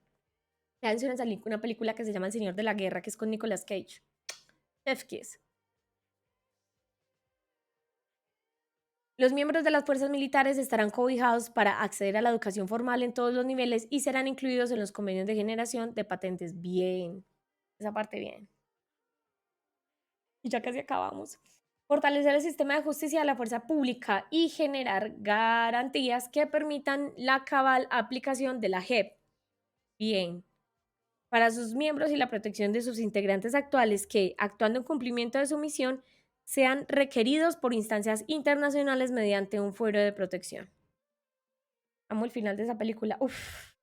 Ya mencioné una película que se llama El Señor de la Guerra, que es con Nicolas Cage. Chef Kiss. Los miembros de las fuerzas militares estarán cobijados para acceder a la educación formal en todos los niveles y serán incluidos en los convenios de generación de patentes. Bien, esa parte bien. Y ya casi acabamos. Fortalecer el sistema de justicia de la fuerza pública y generar garantías que permitan la cabal aplicación de la JEP. Bien. Para sus miembros y la protección de sus integrantes actuales que, actuando en cumplimiento de su misión, sean requeridos por instancias internacionales mediante un fuero de protección. Amo el final de esa película. Uf.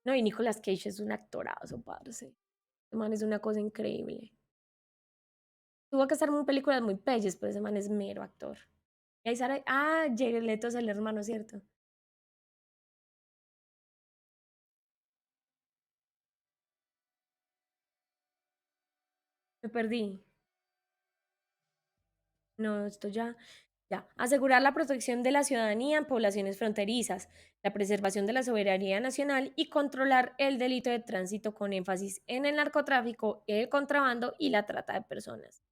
No, y Nicolas Cage es un actorazo, parce. Ese man es una cosa increíble. Tuvo que estar en películas muy pelles, pero ese man es mero actor. Y ahí sale, Jared Leto es el hermano, ¿cierto? Me perdí. No, esto ya. Ya. Asegurar la protección de la ciudadanía en poblaciones fronterizas, la preservación de la soberanía nacional y controlar el delito de tránsito con énfasis en el narcotráfico, el contrabando y la trata de personas.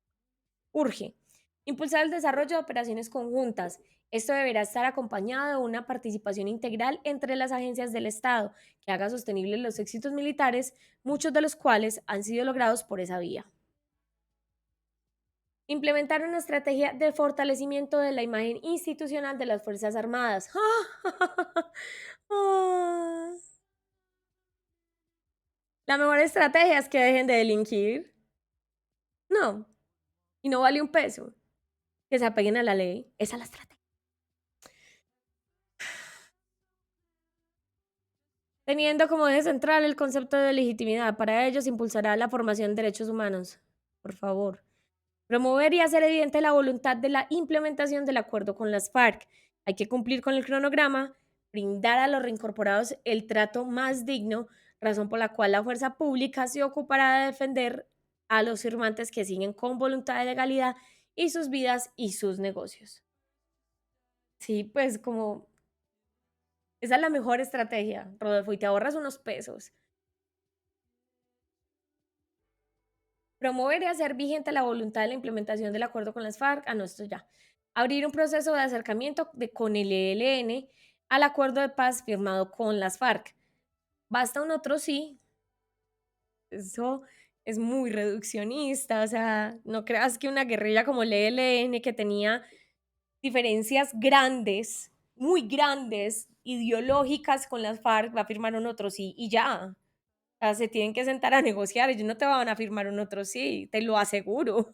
Urge. Impulsar el desarrollo de operaciones conjuntas. Esto deberá estar acompañado de una participación integral entre las agencias del Estado que haga sostenibles los éxitos militares, muchos de los cuales han sido logrados por esa vía. Implementar una estrategia de fortalecimiento de la imagen institucional de las Fuerzas Armadas. Ah. La mejor estrategia es que dejen de delinquir. No, y no vale un peso. Que se apeguen a la ley. Esa es la estrategia. Teniendo como eje central el concepto de legitimidad, para ello se impulsará la formación de derechos humanos. Por favor. Promover y hacer evidente la voluntad de la implementación del acuerdo con las FARC. Hay que cumplir con el cronograma, brindar a los reincorporados el trato más digno, razón por la cual la fuerza pública se ocupará de defender a los firmantes que siguen con voluntad de legalidad y sus vidas y sus negocios. Sí, pues como esa es la mejor estrategia, Rodolfo, y te ahorras unos pesos. Promover y hacer vigente la voluntad de la implementación del acuerdo con las FARC. No, esto ya. Abrir un proceso de acercamiento con el ELN al acuerdo de paz firmado con las FARC. Basta un otro sí. Eso es muy reduccionista, o sea, no creas que una guerrilla como el ELN, que tenía diferencias grandes, muy grandes, ideológicas con las FARC, va a firmar un otro sí y ya. O sea, se tienen que sentar a negociar, ellos no te van a firmar un otro sí, te lo aseguro.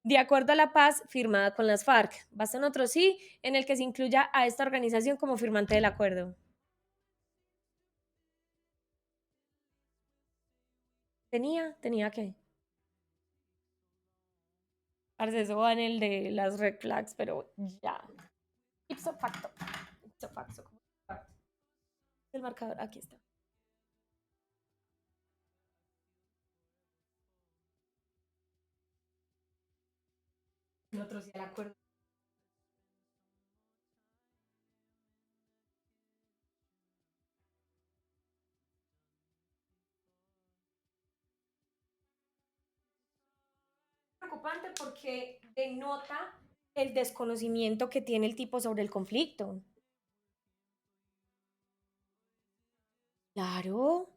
De acuerdo a la paz firmada con las FARC, basta un otro sí en el que se incluya a esta organización como firmante del acuerdo. Tenía que. Parce, eso va en el de las red flags, pero ya. Ipso facto. Ipso facto. El marcador, aquí está. Nosotros sí, el acuerdo. Preocupante porque denota el desconocimiento que tiene el tipo sobre el conflicto. Claro.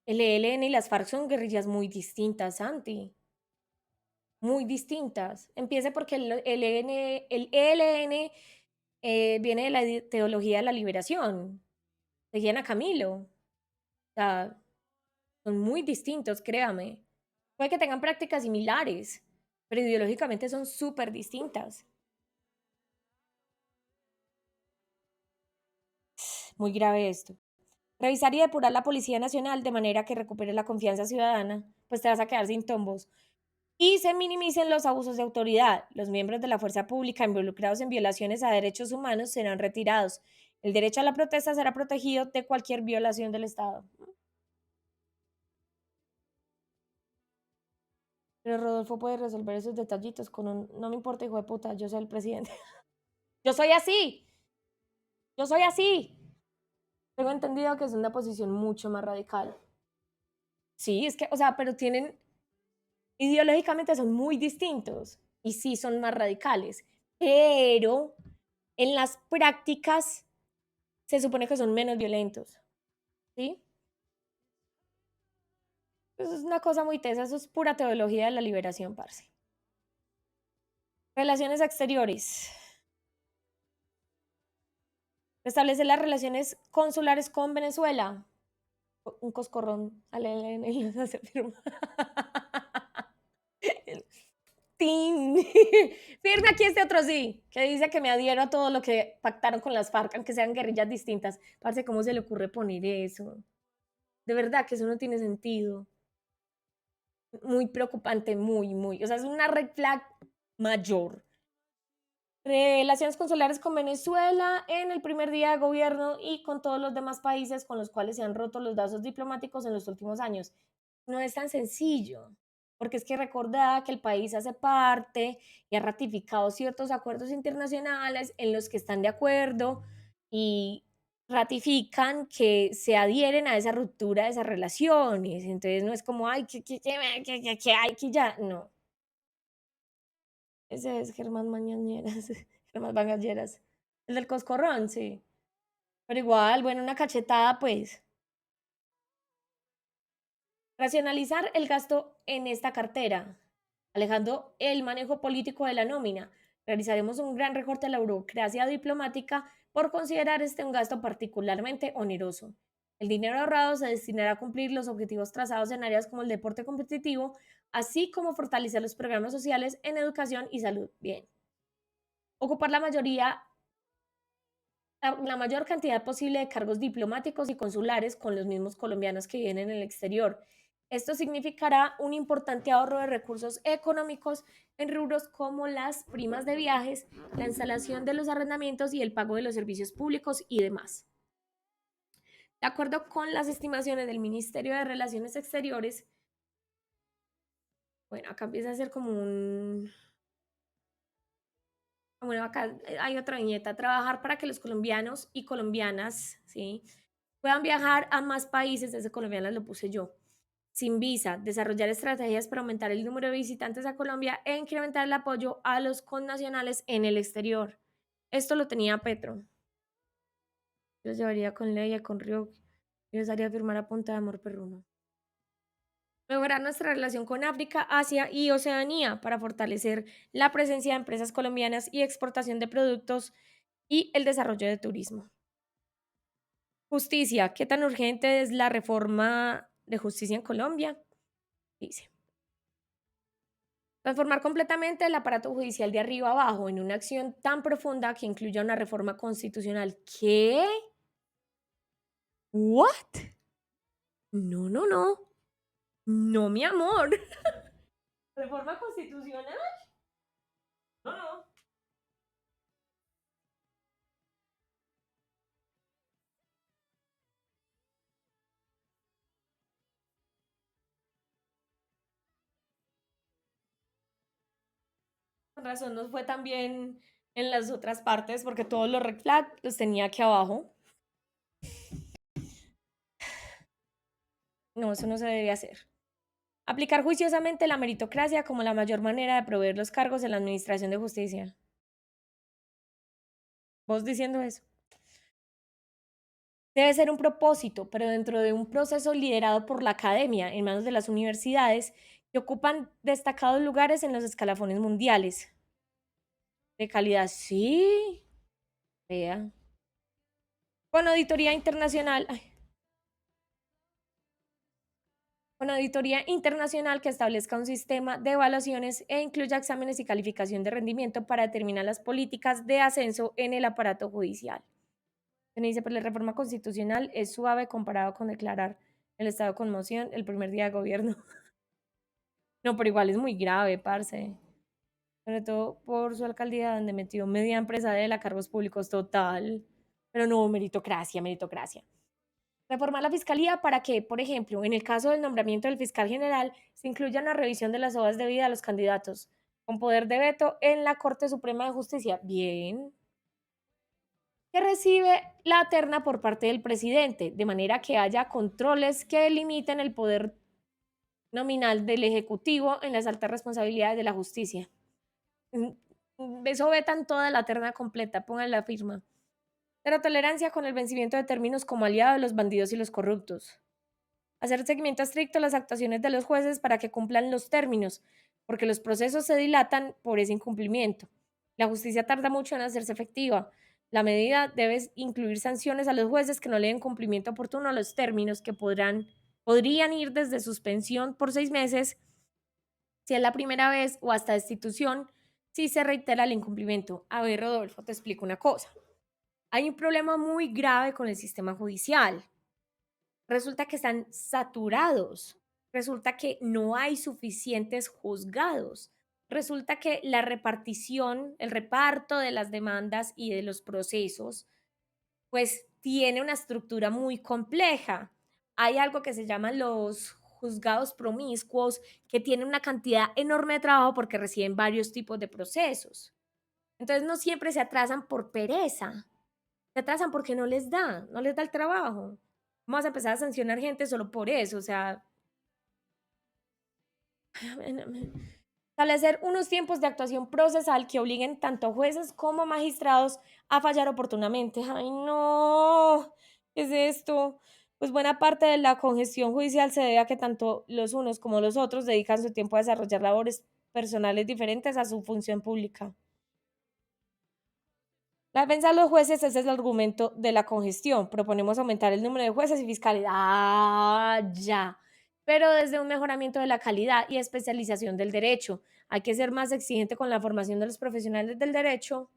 El ELN y las FARC son guerrillas muy distintas, Santi. Muy distintas. Empiece porque el ELN viene de la teología de la liberación. Seguían a Camilo. O sea, son muy distintos, créame. Puede que tengan prácticas similares, pero ideológicamente son súper distintas. Muy grave esto. Revisar y depurar la Policía Nacional de manera que recupere la confianza ciudadana, pues te vas a quedar sin tombos. Y se minimicen los abusos de autoridad. Los miembros de la fuerza pública involucrados en violaciones a derechos humanos serán retirados. El derecho a la protesta será protegido de cualquier violación del Estado. Pero Rodolfo puede resolver esos detallitos con un... No me importa, hijo de puta, yo soy el presidente. Yo soy así. Yo soy así. Tengo entendido que es una posición mucho más radical. Sí, es que, o sea, pero tienen, ideológicamente son muy distintos y sí son más radicales, pero en las prácticas se supone que son menos violentos, ¿sí? Eso es una cosa muy tesa, eso es pura teología de la liberación, parce. Relaciones exteriores. Restablecer las relaciones consulares con Venezuela. Un coscorrón al ELN y les hace firmar. ¡Tin! Firme aquí este otro sí, que dice que me adhiero a todo lo que pactaron con las FARC, aunque sean guerrillas distintas. Parce, ¿cómo se le ocurre poner eso? De verdad que eso no tiene sentido. Muy preocupante, muy, muy. O sea, es una red flag mayor. Relaciones consulares con Venezuela en el primer día de gobierno y con todos los demás países con los cuales se han roto los lazos diplomáticos en los últimos años. No es tan sencillo, porque es que recordad que el país hace parte y ha ratificado ciertos acuerdos internacionales en los que están de acuerdo y ratifican que se adhieren a esa ruptura de esas relaciones. Entonces no es como, ay, que hay que ya, no. Ese es Germán Mañaneras, Germán Mañaneras. El del coscorrón, sí. Pero igual, bueno, una cachetada, pues. Racionalizar el gasto en esta cartera, alejando el manejo político de la nómina. Realizaremos un gran recorte a la burocracia diplomática por considerar este un gasto particularmente oneroso. El dinero ahorrado se destinará a cumplir los objetivos trazados en áreas como el deporte competitivo, así como fortalecer los programas sociales en educación y salud. Bien. Ocupar la mayor cantidad posible de cargos diplomáticos y consulares con los mismos colombianos que viven en el exterior. Esto significará un importante ahorro de recursos económicos en rubros como las primas de viajes, la instalación de los arrendamientos y el pago de los servicios públicos y demás. De acuerdo con las estimaciones del Ministerio de Relaciones Exteriores, bueno, acá empieza a ser como un... Bueno, acá hay otra viñeta, trabajar para que los colombianos y colombianas, ¿sí? Puedan viajar a más países, ese colombianas lo puse yo, sin visa, desarrollar estrategias para aumentar el número de visitantes a Colombia e incrementar el apoyo a los connacionales en el exterior. Esto lo tenía Petro. Yo llevaría con Leia, con Río, yo les haría firmar a punta de amor perruno. Mejorar nuestra relación con África, Asia y Oceanía para fortalecer la presencia de empresas colombianas y exportación de productos y el desarrollo de turismo. Justicia. ¿Qué tan urgente es la reforma de justicia en Colombia? Dice. Transformar completamente el aparato judicial de arriba abajo en una acción tan profunda que incluya una reforma constitucional. ¿Qué? ¿What? No, no, no. No, mi amor. ¿Reforma constitucional? No, no. Con razón nos fue también en las otras partes porque todos los red flag los tenía aquí abajo. No, eso no se debe hacer. Aplicar juiciosamente la meritocracia como la mayor manera de proveer los cargos en la administración de justicia. Vos diciendo eso. Debe ser un propósito, pero dentro de un proceso liderado por la academia, en manos de las universidades, que ocupan destacados lugares en los escalafones mundiales. De calidad, sí. Vea. Con auditoría internacional. Ay, con auditoría internacional que establezca un sistema de evaluaciones e incluya exámenes y calificación de rendimiento para determinar las políticas de ascenso en el aparato judicial. Se me dice, pues la reforma constitucional es suave comparado con declarar el estado de conmoción el primer día de gobierno. No, pero igual es muy grave, parce. Sobre todo por su alcaldía, donde metió media empresa de la cargos públicos total. Pero no, meritocracia, meritocracia. Reformar la fiscalía para que, por ejemplo, en el caso del nombramiento del fiscal general, se incluya una revisión de las hojas de vida de los candidatos, con poder de veto en la Corte Suprema de Justicia. Bien. Que recibe la terna por parte del presidente, de manera que haya controles que limiten el poder nominal del Ejecutivo en las altas responsabilidades de la justicia. Eso vetan toda la terna completa, pongan la firma. Cero tolerancia con el vencimiento de términos como aliado de los bandidos y los corruptos. Hacer seguimiento estricto a las actuaciones de los jueces para que cumplan los términos, porque los procesos se dilatan por ese incumplimiento. La justicia tarda mucho en hacerse efectiva. La medida debe incluir sanciones a los jueces que no le den cumplimiento oportuno a los términos que podrían ir desde suspensión por 6 meses si es la primera vez o hasta destitución si se reitera el incumplimiento. A ver, Rodolfo, te explico una cosa. Hay un problema muy grave con el sistema judicial. Resulta que están saturados. Resulta que no hay suficientes juzgados. Resulta que la repartición, el reparto de las demandas y de los procesos, pues tiene una estructura muy compleja. Hay algo que se llaman los juzgados promiscuos, que tienen una cantidad enorme de trabajo porque reciben varios tipos de procesos. Entonces no siempre se atrasan por pereza, se atrasan porque no les da el trabajo. Vamos a empezar a sancionar gente solo por eso, o sea, establecer unos tiempos de actuación procesal que obliguen tanto a jueces como a magistrados a fallar oportunamente. Ay, no, ¿qué es esto? Pues buena parte de la congestión judicial se debe a que tanto los unos como los otros dedican su tiempo a desarrollar labores personales diferentes a su función pública. La defensa de los jueces, ese es el argumento de la congestión. Proponemos aumentar el número de jueces y fiscales. Ah, ya. Pero desde un mejoramiento de la calidad y especialización del derecho. Hay que ser más exigente con la formación de los profesionales del derecho.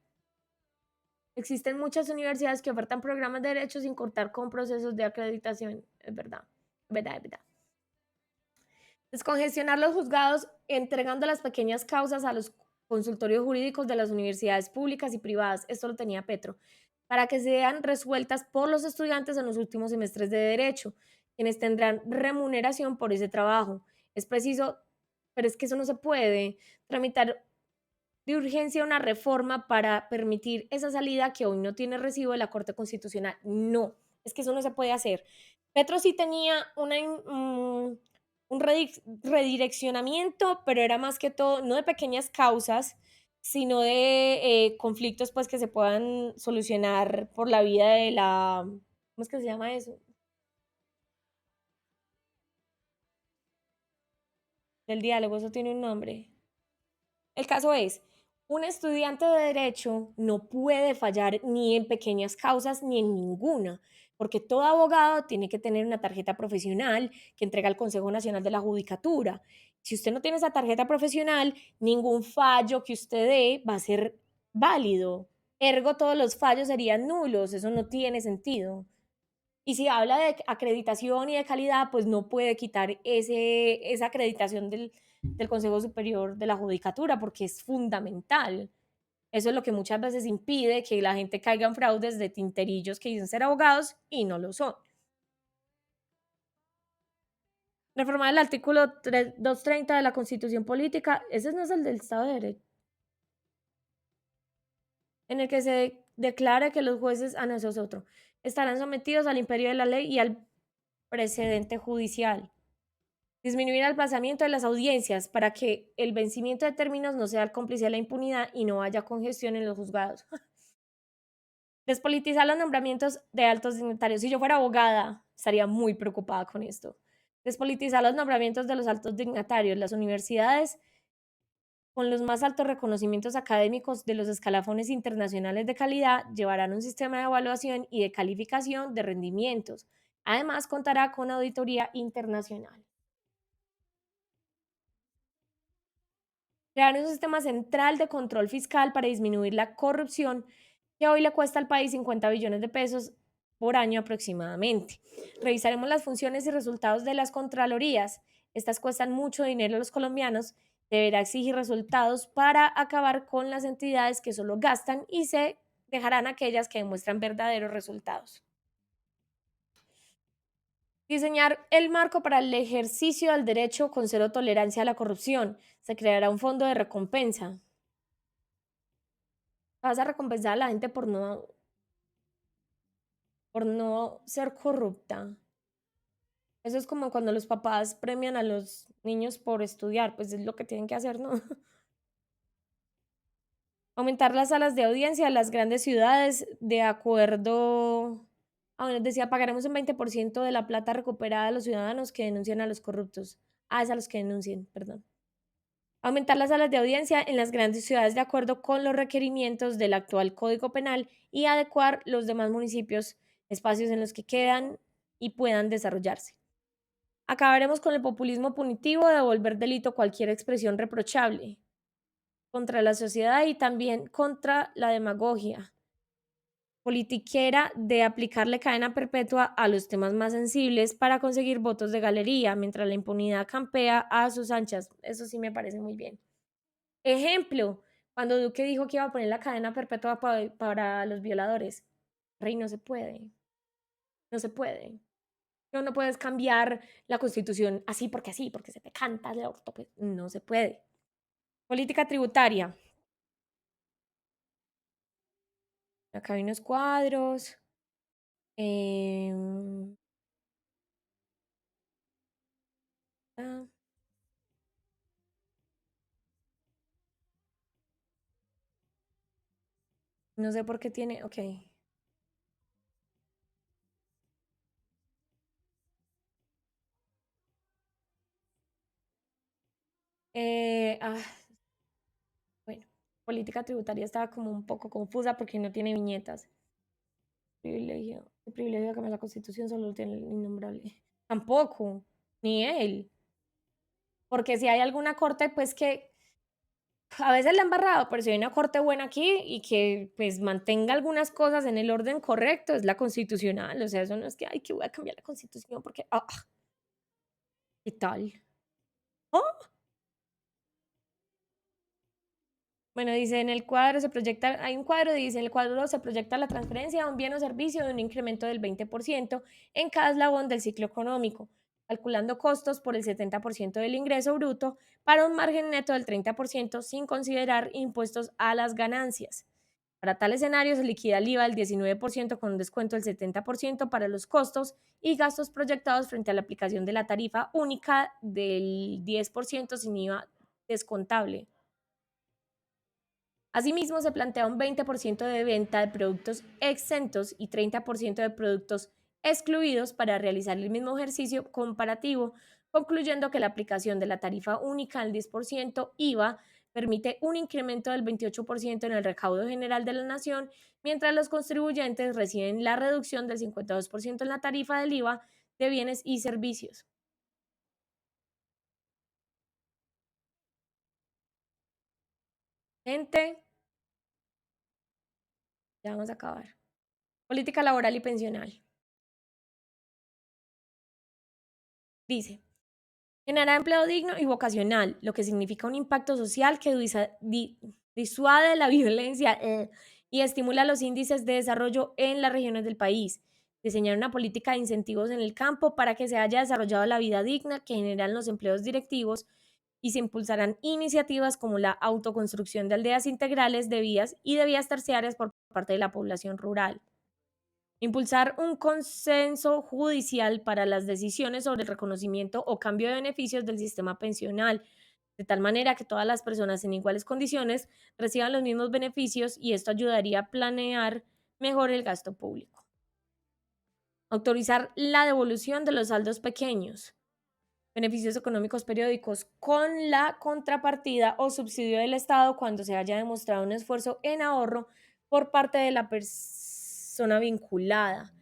Existen muchas universidades que ofertan programas de derecho sin contar con procesos de acreditación. Es verdad, es verdad, es verdad. Descongestionar los juzgados entregando las pequeñas causas a los consultorios jurídicos de las universidades públicas y privadas. Esto lo tenía Petro, para que sean resueltas por los estudiantes en los últimos semestres de derecho, quienes tendrán remuneración por ese trabajo. Es preciso, pero es que eso no se puede, tramitar de urgencia una reforma para permitir esa salida que hoy no tiene recibo de la Corte Constitucional. No, es que eso no se puede hacer. Petro sí tenía un redireccionamiento, pero era más que todo, no de pequeñas causas, sino de conflictos pues que se puedan solucionar por la vía de la, ¿cómo es que se llama eso? Del diálogo, eso tiene un nombre. El caso es, un estudiante de derecho no puede fallar ni en pequeñas causas ni en ninguna, porque todo abogado tiene que tener una tarjeta profesional que entrega el Consejo Nacional de la Judicatura. Si usted no tiene esa tarjeta profesional, ningún fallo que usted dé va a ser válido. Ergo, todos los fallos serían nulos. Eso no tiene sentido. Y si habla de acreditación y de calidad, pues no puede quitar esa acreditación del Consejo Superior de la Judicatura porque es fundamental. Eso es lo que muchas veces impide que la gente caiga en fraudes de tinterillos que dicen ser abogados y no lo son. Reformar el artículo 230 de la Constitución Política, ese no es el del Estado de Derecho, en el que se declara que los jueces, no, eso es otro, estarán sometidos al imperio de la ley y al precedente judicial. Disminuir el pasamiento de las audiencias para que el vencimiento de términos no sea el cómplice de la impunidad y no haya congestión en los juzgados. Despolitizar los nombramientos de altos dignatarios. Si yo fuera abogada, estaría muy preocupada con esto. Despolitizar los nombramientos de los altos dignatarios. Las universidades con los más altos reconocimientos académicos de los escalafones internacionales de calidad llevarán un sistema de evaluación y de calificación de rendimientos. Además, contará con auditoría internacional. Crear un sistema central de control fiscal para disminuir la corrupción que hoy le cuesta al país 50 billones de pesos por año aproximadamente. Revisaremos las funciones y resultados de las contralorías. Estas cuestan mucho dinero a los colombianos. Deberá exigir resultados para acabar con las entidades que solo gastan y se dejarán aquellas que demuestran verdaderos resultados. Diseñar el marco para el ejercicio del derecho con cero tolerancia a la corrupción. Se creará un fondo de recompensa. Vas a recompensar a la gente por no ser corrupta. Eso es como cuando los papás premian a los niños por estudiar, pues es lo que tienen que hacer, ¿no? Aumentar las salas de audiencia en las grandes ciudades de acuerdo. Bueno, decía, pagaremos un 20% de la plata recuperada a los ciudadanos que denuncian a los corruptos. Es a los que denuncien, perdón. Aumentar las salas de audiencia en las grandes ciudades de acuerdo con los requerimientos del actual Código Penal y adecuar los demás municipios, espacios en los que quedan y puedan desarrollarse. Acabaremos con el populismo punitivo de volver delito cualquier expresión reprochable contra la sociedad y también contra la demagogia politiquera de aplicarle cadena perpetua a los temas más sensibles para conseguir votos de galería, mientras la impunidad campea a sus anchas. Eso sí me parece muy bien. Ejemplo, cuando Duque dijo que iba a poner la cadena perpetua para los violadores. Rey, no se puede. No se puede. No puedes cambiar la constitución así, porque se te canta el orto. Pues no se puede. Política tributaria. Acá hay unos cuadros. em, ah, no sé por qué tiene. Ok. Eh, ah, bueno, política tributaria estaba como un poco confusa porque no tiene viñetas. Privilegio. El privilegio de cambiar la constitución solo lo tiene el innombrable. Tampoco, ni él. Porque si hay alguna corte, pues que a veces la han embarrado, pero si hay una corte buena aquí y que pues mantenga algunas cosas en el orden correcto, es la constitucional. O sea, eso no es que, ay, que voy a cambiar la constitución porque, ¿qué tal? ¿Oh? Bueno, dice, en el cuadro se proyecta, hay un cuadro, dice, en el cuadro se proyecta la transferencia de un bien o servicio de un incremento del 20% en cada eslabón del ciclo económico, calculando costos por el 70% del ingreso bruto para un margen neto del 30% sin considerar impuestos a las ganancias. Para tal escenario se liquida el IVA del 19% con un descuento del 70% para los costos y gastos proyectados frente a la aplicación de la tarifa única del 10% sin IVA descontable. Asimismo, se plantea un 20% de venta de productos exentos y 30% de productos excluidos para realizar el mismo ejercicio comparativo, concluyendo que la aplicación de la tarifa única al 10% IVA permite un incremento del 28% en el recaudo general de la nación, mientras los contribuyentes reciben la reducción del 52% en la tarifa del IVA de bienes y servicios. Gente, ya vamos a acabar. Política laboral y pensional. Dice, generar empleo digno y vocacional, lo que significa un impacto social que disuade la violencia y estimula los índices de desarrollo en las regiones del país. Diseñar una política de incentivos en el campo para que se haya desarrollado la vida digna que generan los empleos directivos y se impulsarán iniciativas como la autoconstrucción de aldeas integrales de vías y de vías terciarias por parte de la población rural. Impulsar un consenso judicial para las decisiones sobre el reconocimiento o cambio de beneficios del sistema pensional, de tal manera que todas las personas en iguales condiciones reciban los mismos beneficios y esto ayudaría a planear mejor el gasto público. Autorizar la devolución de los saldos pequeños, beneficios económicos periódicos con la contrapartida o subsidio del Estado cuando se haya demostrado un esfuerzo en ahorro por parte de la persona vinculada.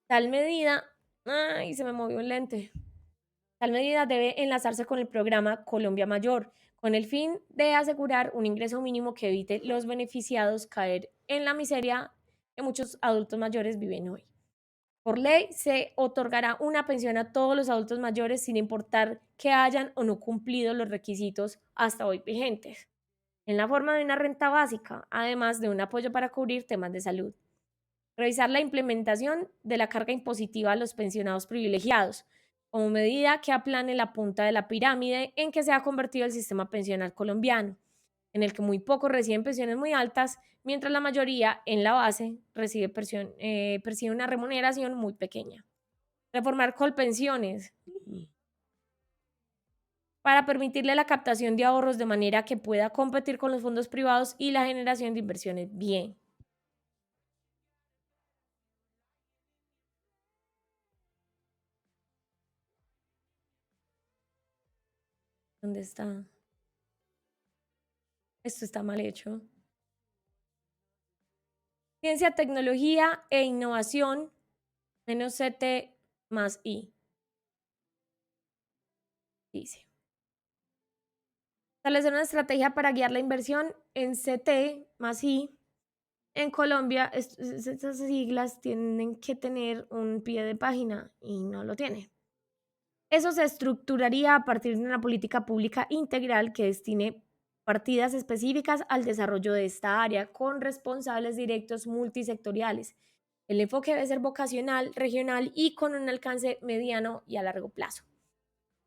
Tal medida, ay, se me movió un lente. Tal medida debe enlazarse con el programa Colombia Mayor, con el fin de asegurar un ingreso mínimo que evite los beneficiados caer en la miseria que muchos adultos mayores viven hoy. Por ley, se otorgará una pensión a todos los adultos mayores sin importar que hayan o no cumplido los requisitos hasta hoy vigentes, en la forma de una renta básica, además de un apoyo para cubrir temas de salud. Revisar la implementación de la carga impositiva a los pensionados privilegiados, como medida que aplane la punta de la pirámide en que se ha convertido el sistema pensional colombiano, en el que muy pocos reciben pensiones muy altas, mientras la mayoría en la base percibe una remuneración muy pequeña. Reformar Colpensiones para permitirle la captación de ahorros de manera que pueda competir con los fondos privados y la generación de inversiones. Bien. ¿Dónde está? Esto está mal hecho. Ciencia, tecnología e innovación, menos CT más I, dice. Establecer una estrategia para guiar la inversión en CT más I. En Colombia, estas siglas tienen que tener un pie de página y no lo tiene. Eso se estructuraría a partir de una política pública integral que destine partidas específicas al desarrollo de esta área con responsables directos multisectoriales. El enfoque debe ser vocacional, regional y con un alcance mediano y a largo plazo.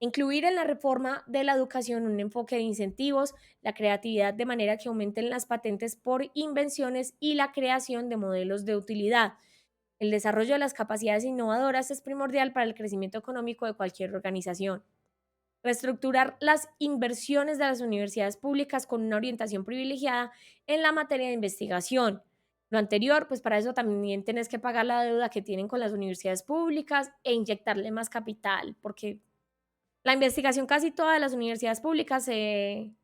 Incluir en la reforma de la educación un enfoque de incentivos, la creatividad de manera que aumenten las patentes por invenciones y la creación de modelos de utilidad. El desarrollo de las capacidades innovadoras es primordial para el crecimiento económico de cualquier organización. Reestructurar las inversiones de las universidades públicas con una orientación privilegiada en la materia de investigación. Lo anterior, pues para eso también tienes que pagar la deuda que tienen con las universidades públicas e inyectarle más capital, porque la investigación casi todas de las universidades públicas se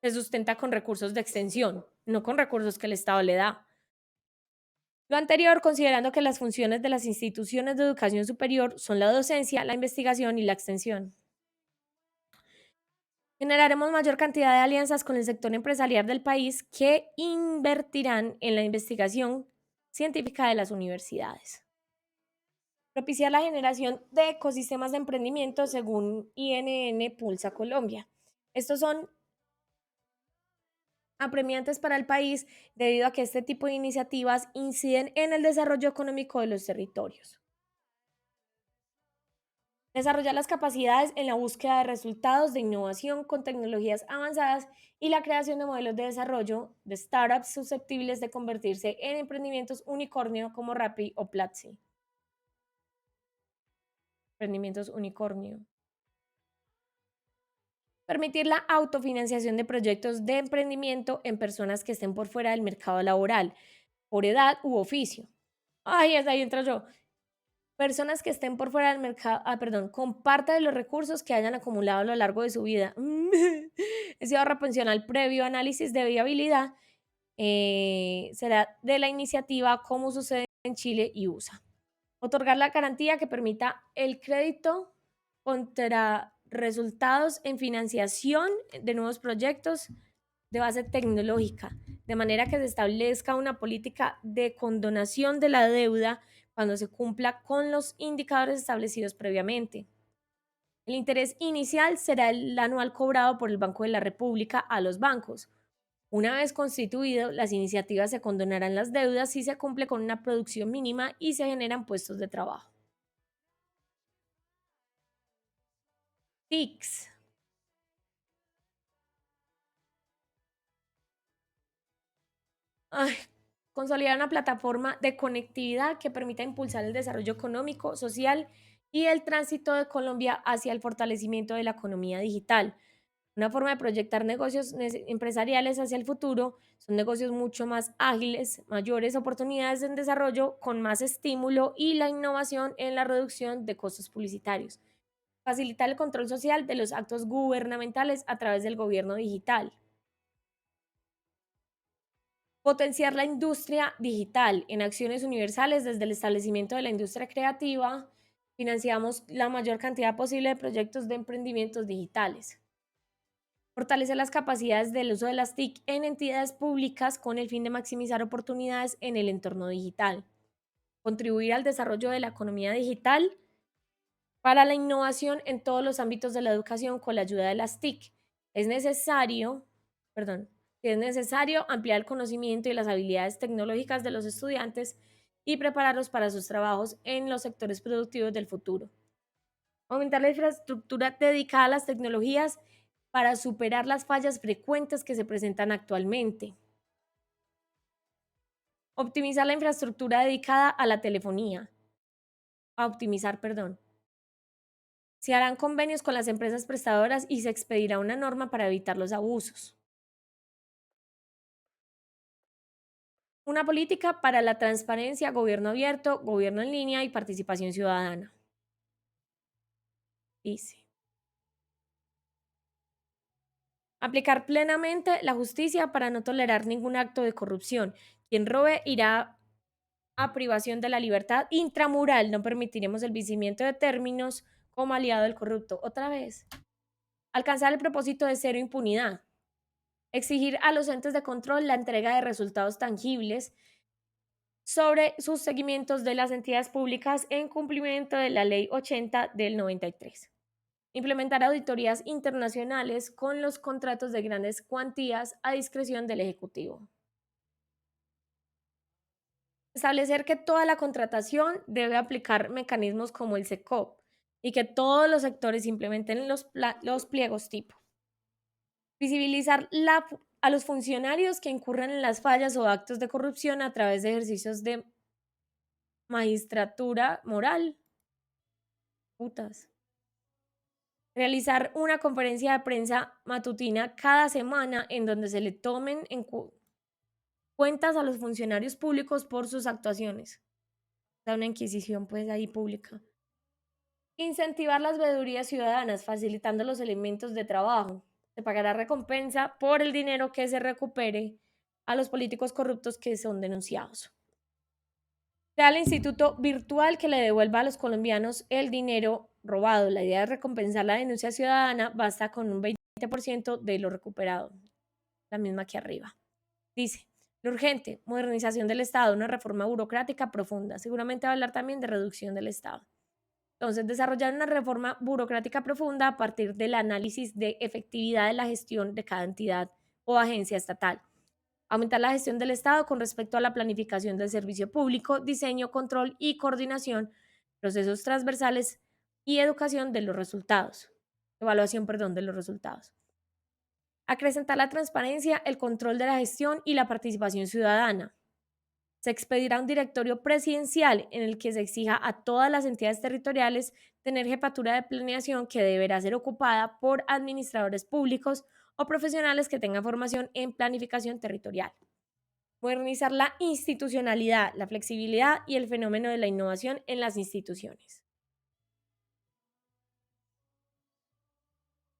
sustenta con recursos de extensión, no con recursos que el Estado le da. Lo anterior, considerando que las funciones de las instituciones de educación superior son la docencia, la investigación y la extensión. Generaremos mayor cantidad de alianzas con el sector empresarial del país que invertirán en la investigación científica de las universidades. Propiciar la generación de ecosistemas de emprendimiento según INN Pulsa Colombia. Estos son apremiantes para el país debido a que este tipo de iniciativas inciden en el desarrollo económico de los territorios. Desarrollar las capacidades en la búsqueda de resultados de innovación con tecnologías avanzadas y la creación de modelos de desarrollo de startups susceptibles de convertirse en emprendimientos unicornio como Rappi o Platzi. Emprendimientos unicornio. Permitir la autofinanciación de proyectos de emprendimiento en personas que estén por fuera del mercado laboral, por edad u oficio. Ay, hasta ahí entro yo. Personas que estén por fuera del mercado, perdón, con parte de los recursos que hayan acumulado a lo largo de su vida. Ese ahorro pensional previo análisis de viabilidad será de la iniciativa como sucede en Chile y USA. Otorgar la garantía que permita el crédito contra resultados en financiación de nuevos proyectos de base tecnológica, de manera que se establezca una política de condonación de la deuda cuando se cumpla con los indicadores establecidos previamente. El interés inicial será el anual cobrado por el Banco de la República a los bancos. Una vez constituido, las iniciativas se condonarán las deudas si se cumple con una producción mínima y se generan puestos de trabajo. TICS. Ay, consolidar una plataforma de conectividad que permita impulsar el desarrollo económico, social y el tránsito de Colombia hacia el fortalecimiento de la economía digital. Una forma de proyectar negocios empresariales hacia el futuro son negocios mucho más ágiles, mayores oportunidades en desarrollo, con más estímulo y la innovación en la reducción de costos publicitarios. Facilitar el control social de los actos gubernamentales a través del gobierno digital. Potenciar la industria digital en acciones universales desde el establecimiento de la industria creativa. Financiamos la mayor cantidad posible de proyectos de emprendimientos digitales. Fortalecer las capacidades del uso de las TIC en entidades públicas con el fin de maximizar oportunidades en el entorno digital. Contribuir al desarrollo de la economía digital para la innovación en todos los ámbitos de la educación con la ayuda de las TIC. Es necesario, perdón, es necesario ampliar el conocimiento y las habilidades tecnológicas de los estudiantes y prepararlos para sus trabajos en los sectores productivos del futuro. Aumentar la infraestructura dedicada a las tecnologías para superar las fallas frecuentes que se presentan actualmente. Optimizar la infraestructura dedicada a la telefonía. A optimizar, perdón. Se harán convenios con las empresas prestadoras y se expedirá una norma para evitar los abusos. Una política para la transparencia, gobierno abierto, gobierno en línea y participación ciudadana. Dice. Aplicar plenamente la justicia para no tolerar ningún acto de corrupción. Quien robe irá a privación de la libertad intramural. No permitiremos el vencimiento de términos como aliado del corrupto. Otra vez. Alcanzar el propósito de cero impunidad. Exigir a los entes de control la entrega de resultados tangibles sobre sus seguimientos de las entidades públicas en cumplimiento de la Ley 80 del 93. Implementar auditorías internacionales con los contratos de grandes cuantías a discreción del Ejecutivo. Establecer que toda la contratación debe aplicar mecanismos como el SECOP y que todos los sectores implementen los pliegos tipo. Visibilizar a los funcionarios que incurran en las fallas o actos de corrupción a través de ejercicios de magistratura moral. Putas. Realizar una conferencia de prensa matutina cada semana en donde se le tomen en cuentas a los funcionarios públicos por sus actuaciones. Da una inquisición pues ahí pública. Incentivar las veedurías ciudadanas, facilitando los elementos de trabajo. Se pagará recompensa por el dinero que se recupere a los políticos corruptos que son denunciados. Crear el instituto virtual que le devuelva a los colombianos el dinero robado. La idea de recompensar la denuncia ciudadana basta con un 20% de lo recuperado. La misma que arriba. Dice, lo urgente, modernización del Estado, una reforma burocrática profunda. Seguramente va a hablar también de reducción del Estado. Entonces, desarrollar una reforma burocrática profunda a partir del análisis de efectividad de la gestión de cada entidad o agencia estatal. Aumentar la gestión del Estado con respecto a la planificación del servicio público, diseño, control y coordinación, procesos transversales y educación de los resultados. Evaluación, perdón, de los resultados. Acrecentar la transparencia, el control de la gestión y la participación ciudadana. Se expedirá un directorio presidencial en el que se exija a todas las entidades territoriales tener jefatura de planeación que deberá ser ocupada por administradores públicos o profesionales que tengan formación en planificación territorial. Modernizar la institucionalidad, la flexibilidad y el fenómeno de la innovación en las instituciones.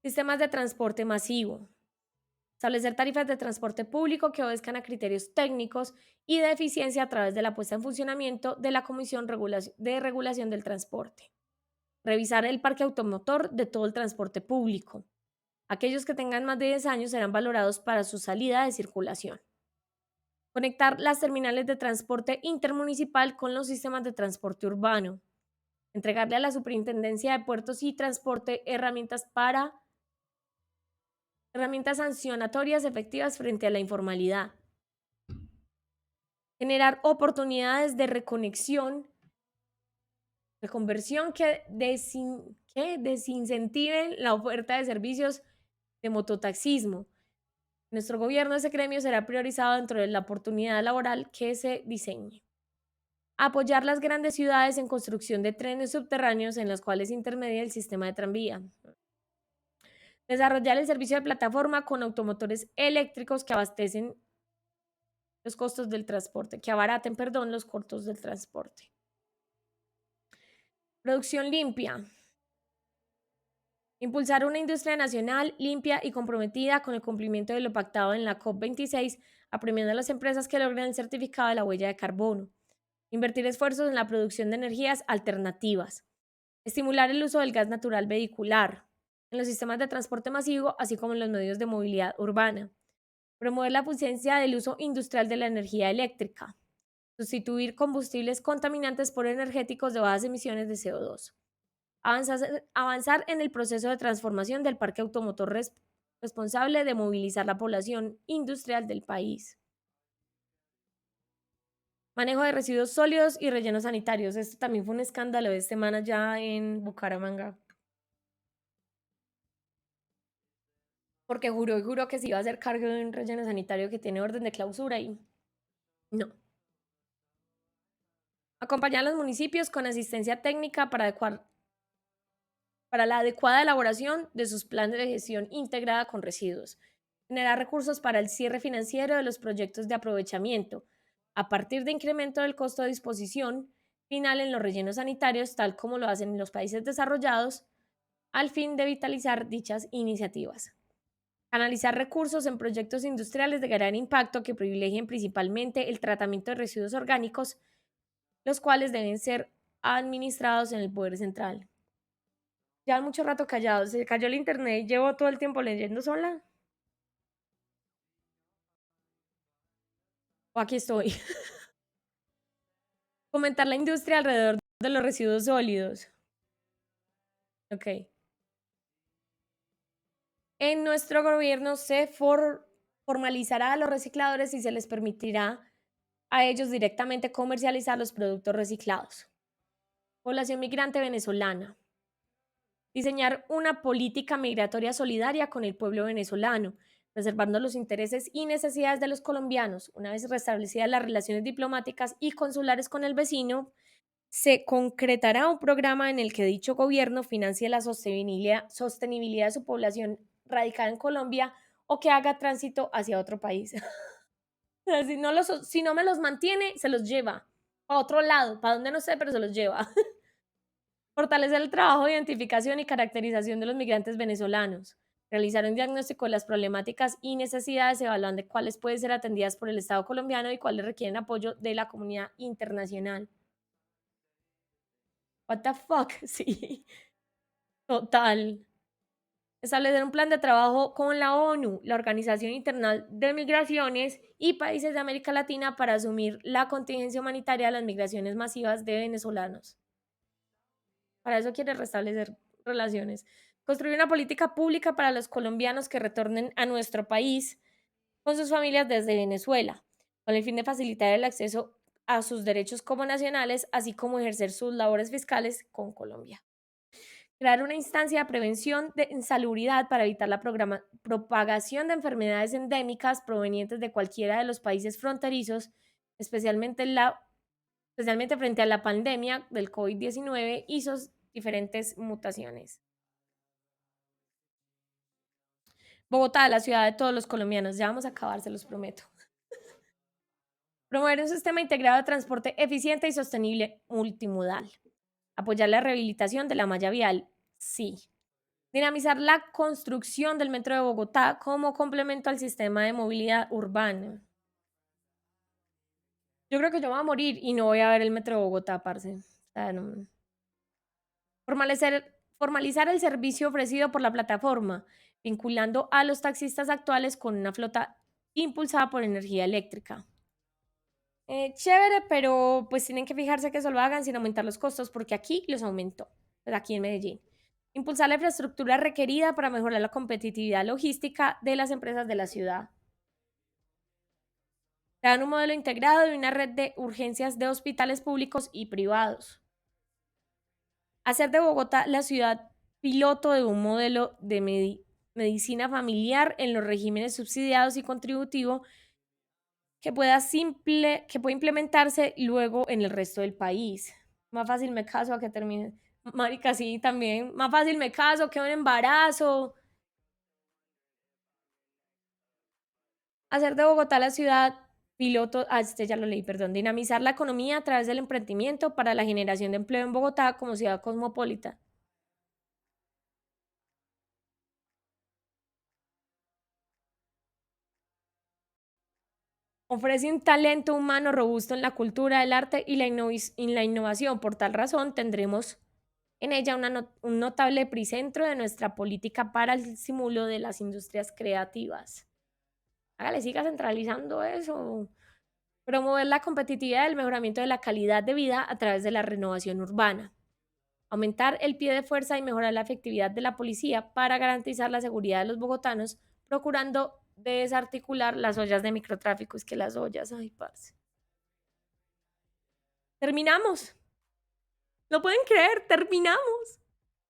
Sistemas de transporte masivo. Establecer tarifas de transporte público que obedezcan a criterios técnicos y de eficiencia a través de la puesta en funcionamiento de la Comisión de Regulación del Transporte. Revisar el parque automotor de todo el transporte público. Aquellos que tengan más de 10 años serán valorados para su salida de circulación. Conectar las terminales de transporte intermunicipal con los sistemas de transporte urbano. Entregarle a la Superintendencia de Puertos y Transporte herramientas sancionatorias efectivas frente a la informalidad. Generar oportunidades de reconversión que desincentiven la oferta de servicios de mototaxismo. Nuestro gobierno, ese gremio será priorizado dentro de la oportunidad laboral que se diseñe. Apoyar las grandes ciudades en construcción de trenes subterráneos en los cuales intermedia el sistema de tranvía. Desarrollar el servicio de plataforma con automotores eléctricos que abastecen los costos del transporte, que abaraten, perdón, los costos del transporte. Producción limpia. Impulsar una industria nacional limpia y comprometida con el cumplimiento de lo pactado en la COP26, apremiando a las empresas que logren el certificado de la huella de carbono. Invertir esfuerzos en la producción de energías alternativas. Estimular el uso del gas natural vehicular en los sistemas de transporte masivo, así como en los medios de movilidad urbana. Promover la eficiencia del uso industrial de la energía eléctrica. Sustituir combustibles contaminantes por energéticos de bajas emisiones de CO2. Avanzar en el proceso de transformación del parque automotor responsable de movilizar la población industrial del país. Manejo de residuos sólidos y rellenos sanitarios. Esto también fue un escándalo de semana ya en Bucaramanga. Porque juró y juró que se iba a hacer cargo de un relleno sanitario que tiene orden de clausura y no. Acompañar a los municipios con asistencia técnica para la adecuada elaboración de sus planes de gestión integrada con residuos. Generar recursos para el cierre financiero de los proyectos de aprovechamiento, a partir de incremento del costo de disposición final en los rellenos sanitarios, tal como lo hacen en los países desarrollados, al fin de vitalizar dichas iniciativas. Canalizar recursos en proyectos industriales de gran impacto que privilegien principalmente el tratamiento de residuos orgánicos, los cuales deben ser administrados en el poder central. Ya mucho rato callados, se cayó el internet y llevo todo el tiempo leyendo sola. O aquí estoy. Fomentar la industria alrededor de los residuos sólidos. Ok. En nuestro gobierno se formalizará a los recicladores y se les permitirá a ellos directamente comercializar los productos reciclados. Población migrante venezolana. Diseñar una política migratoria solidaria con el pueblo venezolano, preservando los intereses y necesidades de los colombianos. Una vez restablecidas las relaciones diplomáticas y consulares con el vecino, se concretará un programa en el que dicho gobierno financie la sostenibilidad de su población radicada en Colombia o que haga tránsito hacia otro país. Si no me los mantiene, se los lleva a otro lado, para donde no sé, pero se los lleva. Fortalecer el trabajo de identificación y caracterización de los migrantes venezolanos. Realizar un diagnóstico de las problemáticas y necesidades, evaluando cuáles pueden ser atendidas por el Estado colombiano y cuáles requieren apoyo de la comunidad internacional. What the fuck, sí, total. Establecer un plan de trabajo con la ONU, la Organización Internacional de Migraciones y países de América Latina para asumir la contingencia humanitaria de las migraciones masivas de venezolanos. Para eso quiere restablecer relaciones. Construir una política pública para los colombianos que retornen a nuestro país con sus familias desde Venezuela, con el fin de facilitar el acceso a sus derechos como nacionales, así como ejercer sus labores fiscales con Colombia. Crear una instancia de prevención de insalubridad para evitar la propagación de enfermedades endémicas provenientes de cualquiera de los países fronterizos, especialmente, especialmente frente a la pandemia del COVID-19 y sus diferentes mutaciones. Bogotá, la ciudad de todos los colombianos. Ya vamos a acabar, se los prometo. Promover un sistema integrado de transporte eficiente y sostenible multimodal. Apoyar la rehabilitación de la malla vial. Sí. Dinamizar la construcción del metro de Bogotá como complemento al sistema de movilidad urbana. Yo creo que yo me voy a morir y no voy a ver el metro de Bogotá, parce. O sea, no. Formalizar el servicio ofrecido por la plataforma, vinculando a los taxistas actuales con una flota impulsada por energía eléctrica. Chévere, pero pues tienen que fijarse que eso lo hagan sin aumentar los costos, porque aquí los aumentó, pues, aquí en Medellín. Impulsar la infraestructura requerida para mejorar la competitividad logística de las empresas de la ciudad. Crear un modelo integrado de una red de urgencias de hospitales públicos y privados. Hacer de Bogotá la ciudad piloto de un modelo de medicina familiar en los regímenes subsidiados y contributivo que pueda implementarse luego en el resto del país. Más fácil me caso a que termine. Marica, sí, también. Más fácil me caso que un embarazo. Hacer de Bogotá la ciudad piloto, este ya lo leí, perdón, dinamizar la economía a través del emprendimiento para la generación de empleo en Bogotá como ciudad cosmopolita. Ofrece un talento humano robusto en la cultura, el arte y la innovación. Por tal razón, tendremos en ella un notable epicentro de nuestra política para el estímulo de las industrias creativas. Hágale, siga centralizando eso. Promover la competitividad y el mejoramiento de la calidad de vida a través de la renovación urbana. Aumentar el pie de fuerza y mejorar la efectividad de la policía para garantizar la seguridad de los bogotanos, procurando desarticular las ollas de microtráfico. Es que las ollas, ay, parce. Terminamos. ¿Lo pueden creer? Terminamos.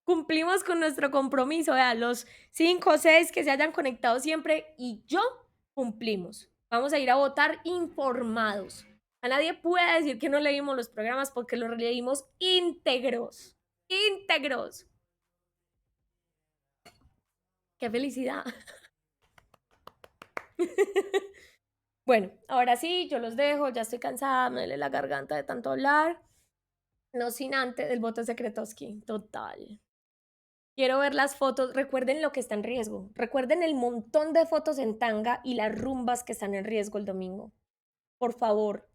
Cumplimos con nuestro compromiso. Vean, los 5 o 6 que se hayan conectado siempre y yo cumplimos. Vamos a ir a votar informados. A nadie puede decir que no leímos los programas porque los leímos íntegros. Íntegros. ¡Qué felicidad! Bueno, ahora sí, yo los dejo. Ya estoy cansada, me duele la garganta de tanto hablar. No sin antes del voto secretoski. Total. Quiero ver las fotos. Recuerden lo que está en riesgo. Recuerden el montón de fotos en tanga y las rumbas que están en riesgo el domingo. Por favor,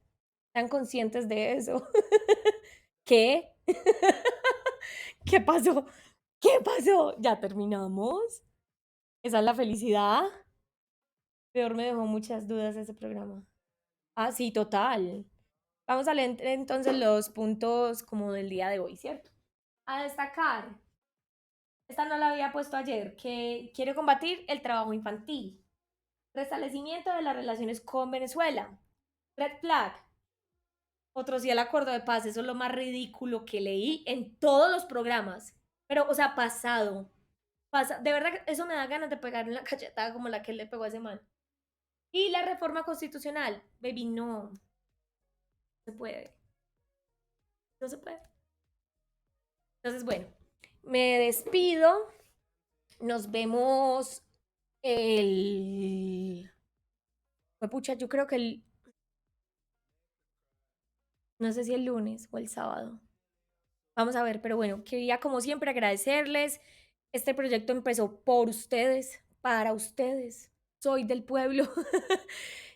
sean conscientes de eso. ¿Qué? ¿Qué pasó? ¿Qué pasó? ¿Ya terminamos? ¿Esa es la felicidad? Peor me dejó muchas dudas ese programa. Ah, sí, total. Vamos a leer entonces los puntos como del día de hoy, ¿cierto? A destacar. Esta no la había puesto ayer, que quiere combatir el trabajo infantil. Restablecimiento de las relaciones con Venezuela. Red flag. Otro sí el acuerdo de paz. Eso es lo más ridículo que leí en todos los programas. Pero, o sea, pasado. De verdad que eso me da ganas de pegarle una cachetada como la que él le pegó a ese man. Y la reforma constitucional. Baby, no. No se puede. No se puede. Entonces, bueno, me despido. Nos vemos el... Pues pucha, yo creo que no sé si el lunes o el sábado. Vamos a ver, pero bueno, quería como siempre agradecerles. Este proyecto empezó por ustedes, para ustedes. Soy del pueblo.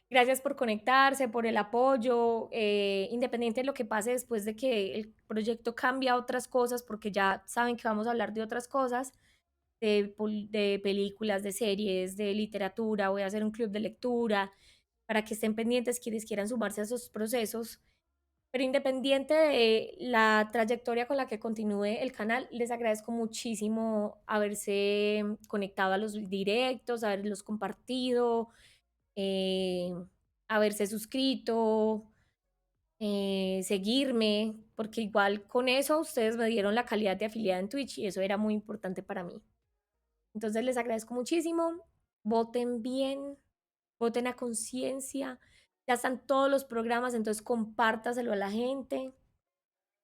Gracias por conectarse, por el apoyo, independiente de lo que pase después de que el proyecto cambie a otras cosas, porque ya saben que vamos a hablar de otras cosas, de películas, de series, de literatura. Voy a hacer un club de lectura para que estén pendientes quienes quieran sumarse a esos procesos. Pero independiente de la trayectoria con la que continúe el canal, les agradezco muchísimo haberse conectado a los directos, haberlos compartido, eh, haberse suscrito. seguirme, porque igual con eso ustedes me dieron la calidad de afiliada en Twitch y eso era muy importante para mí. Entonces les agradezco muchísimo. Voten bien, voten a conciencia. Ya están todos los programas, entonces compártaselo a la gente.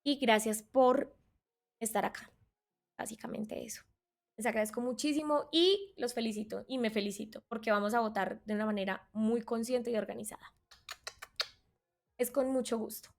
Y gracias por estar acá. Básicamente eso. Les agradezco muchísimo y los felicito y me felicito porque vamos a votar de una manera muy consciente y organizada. Es con mucho gusto.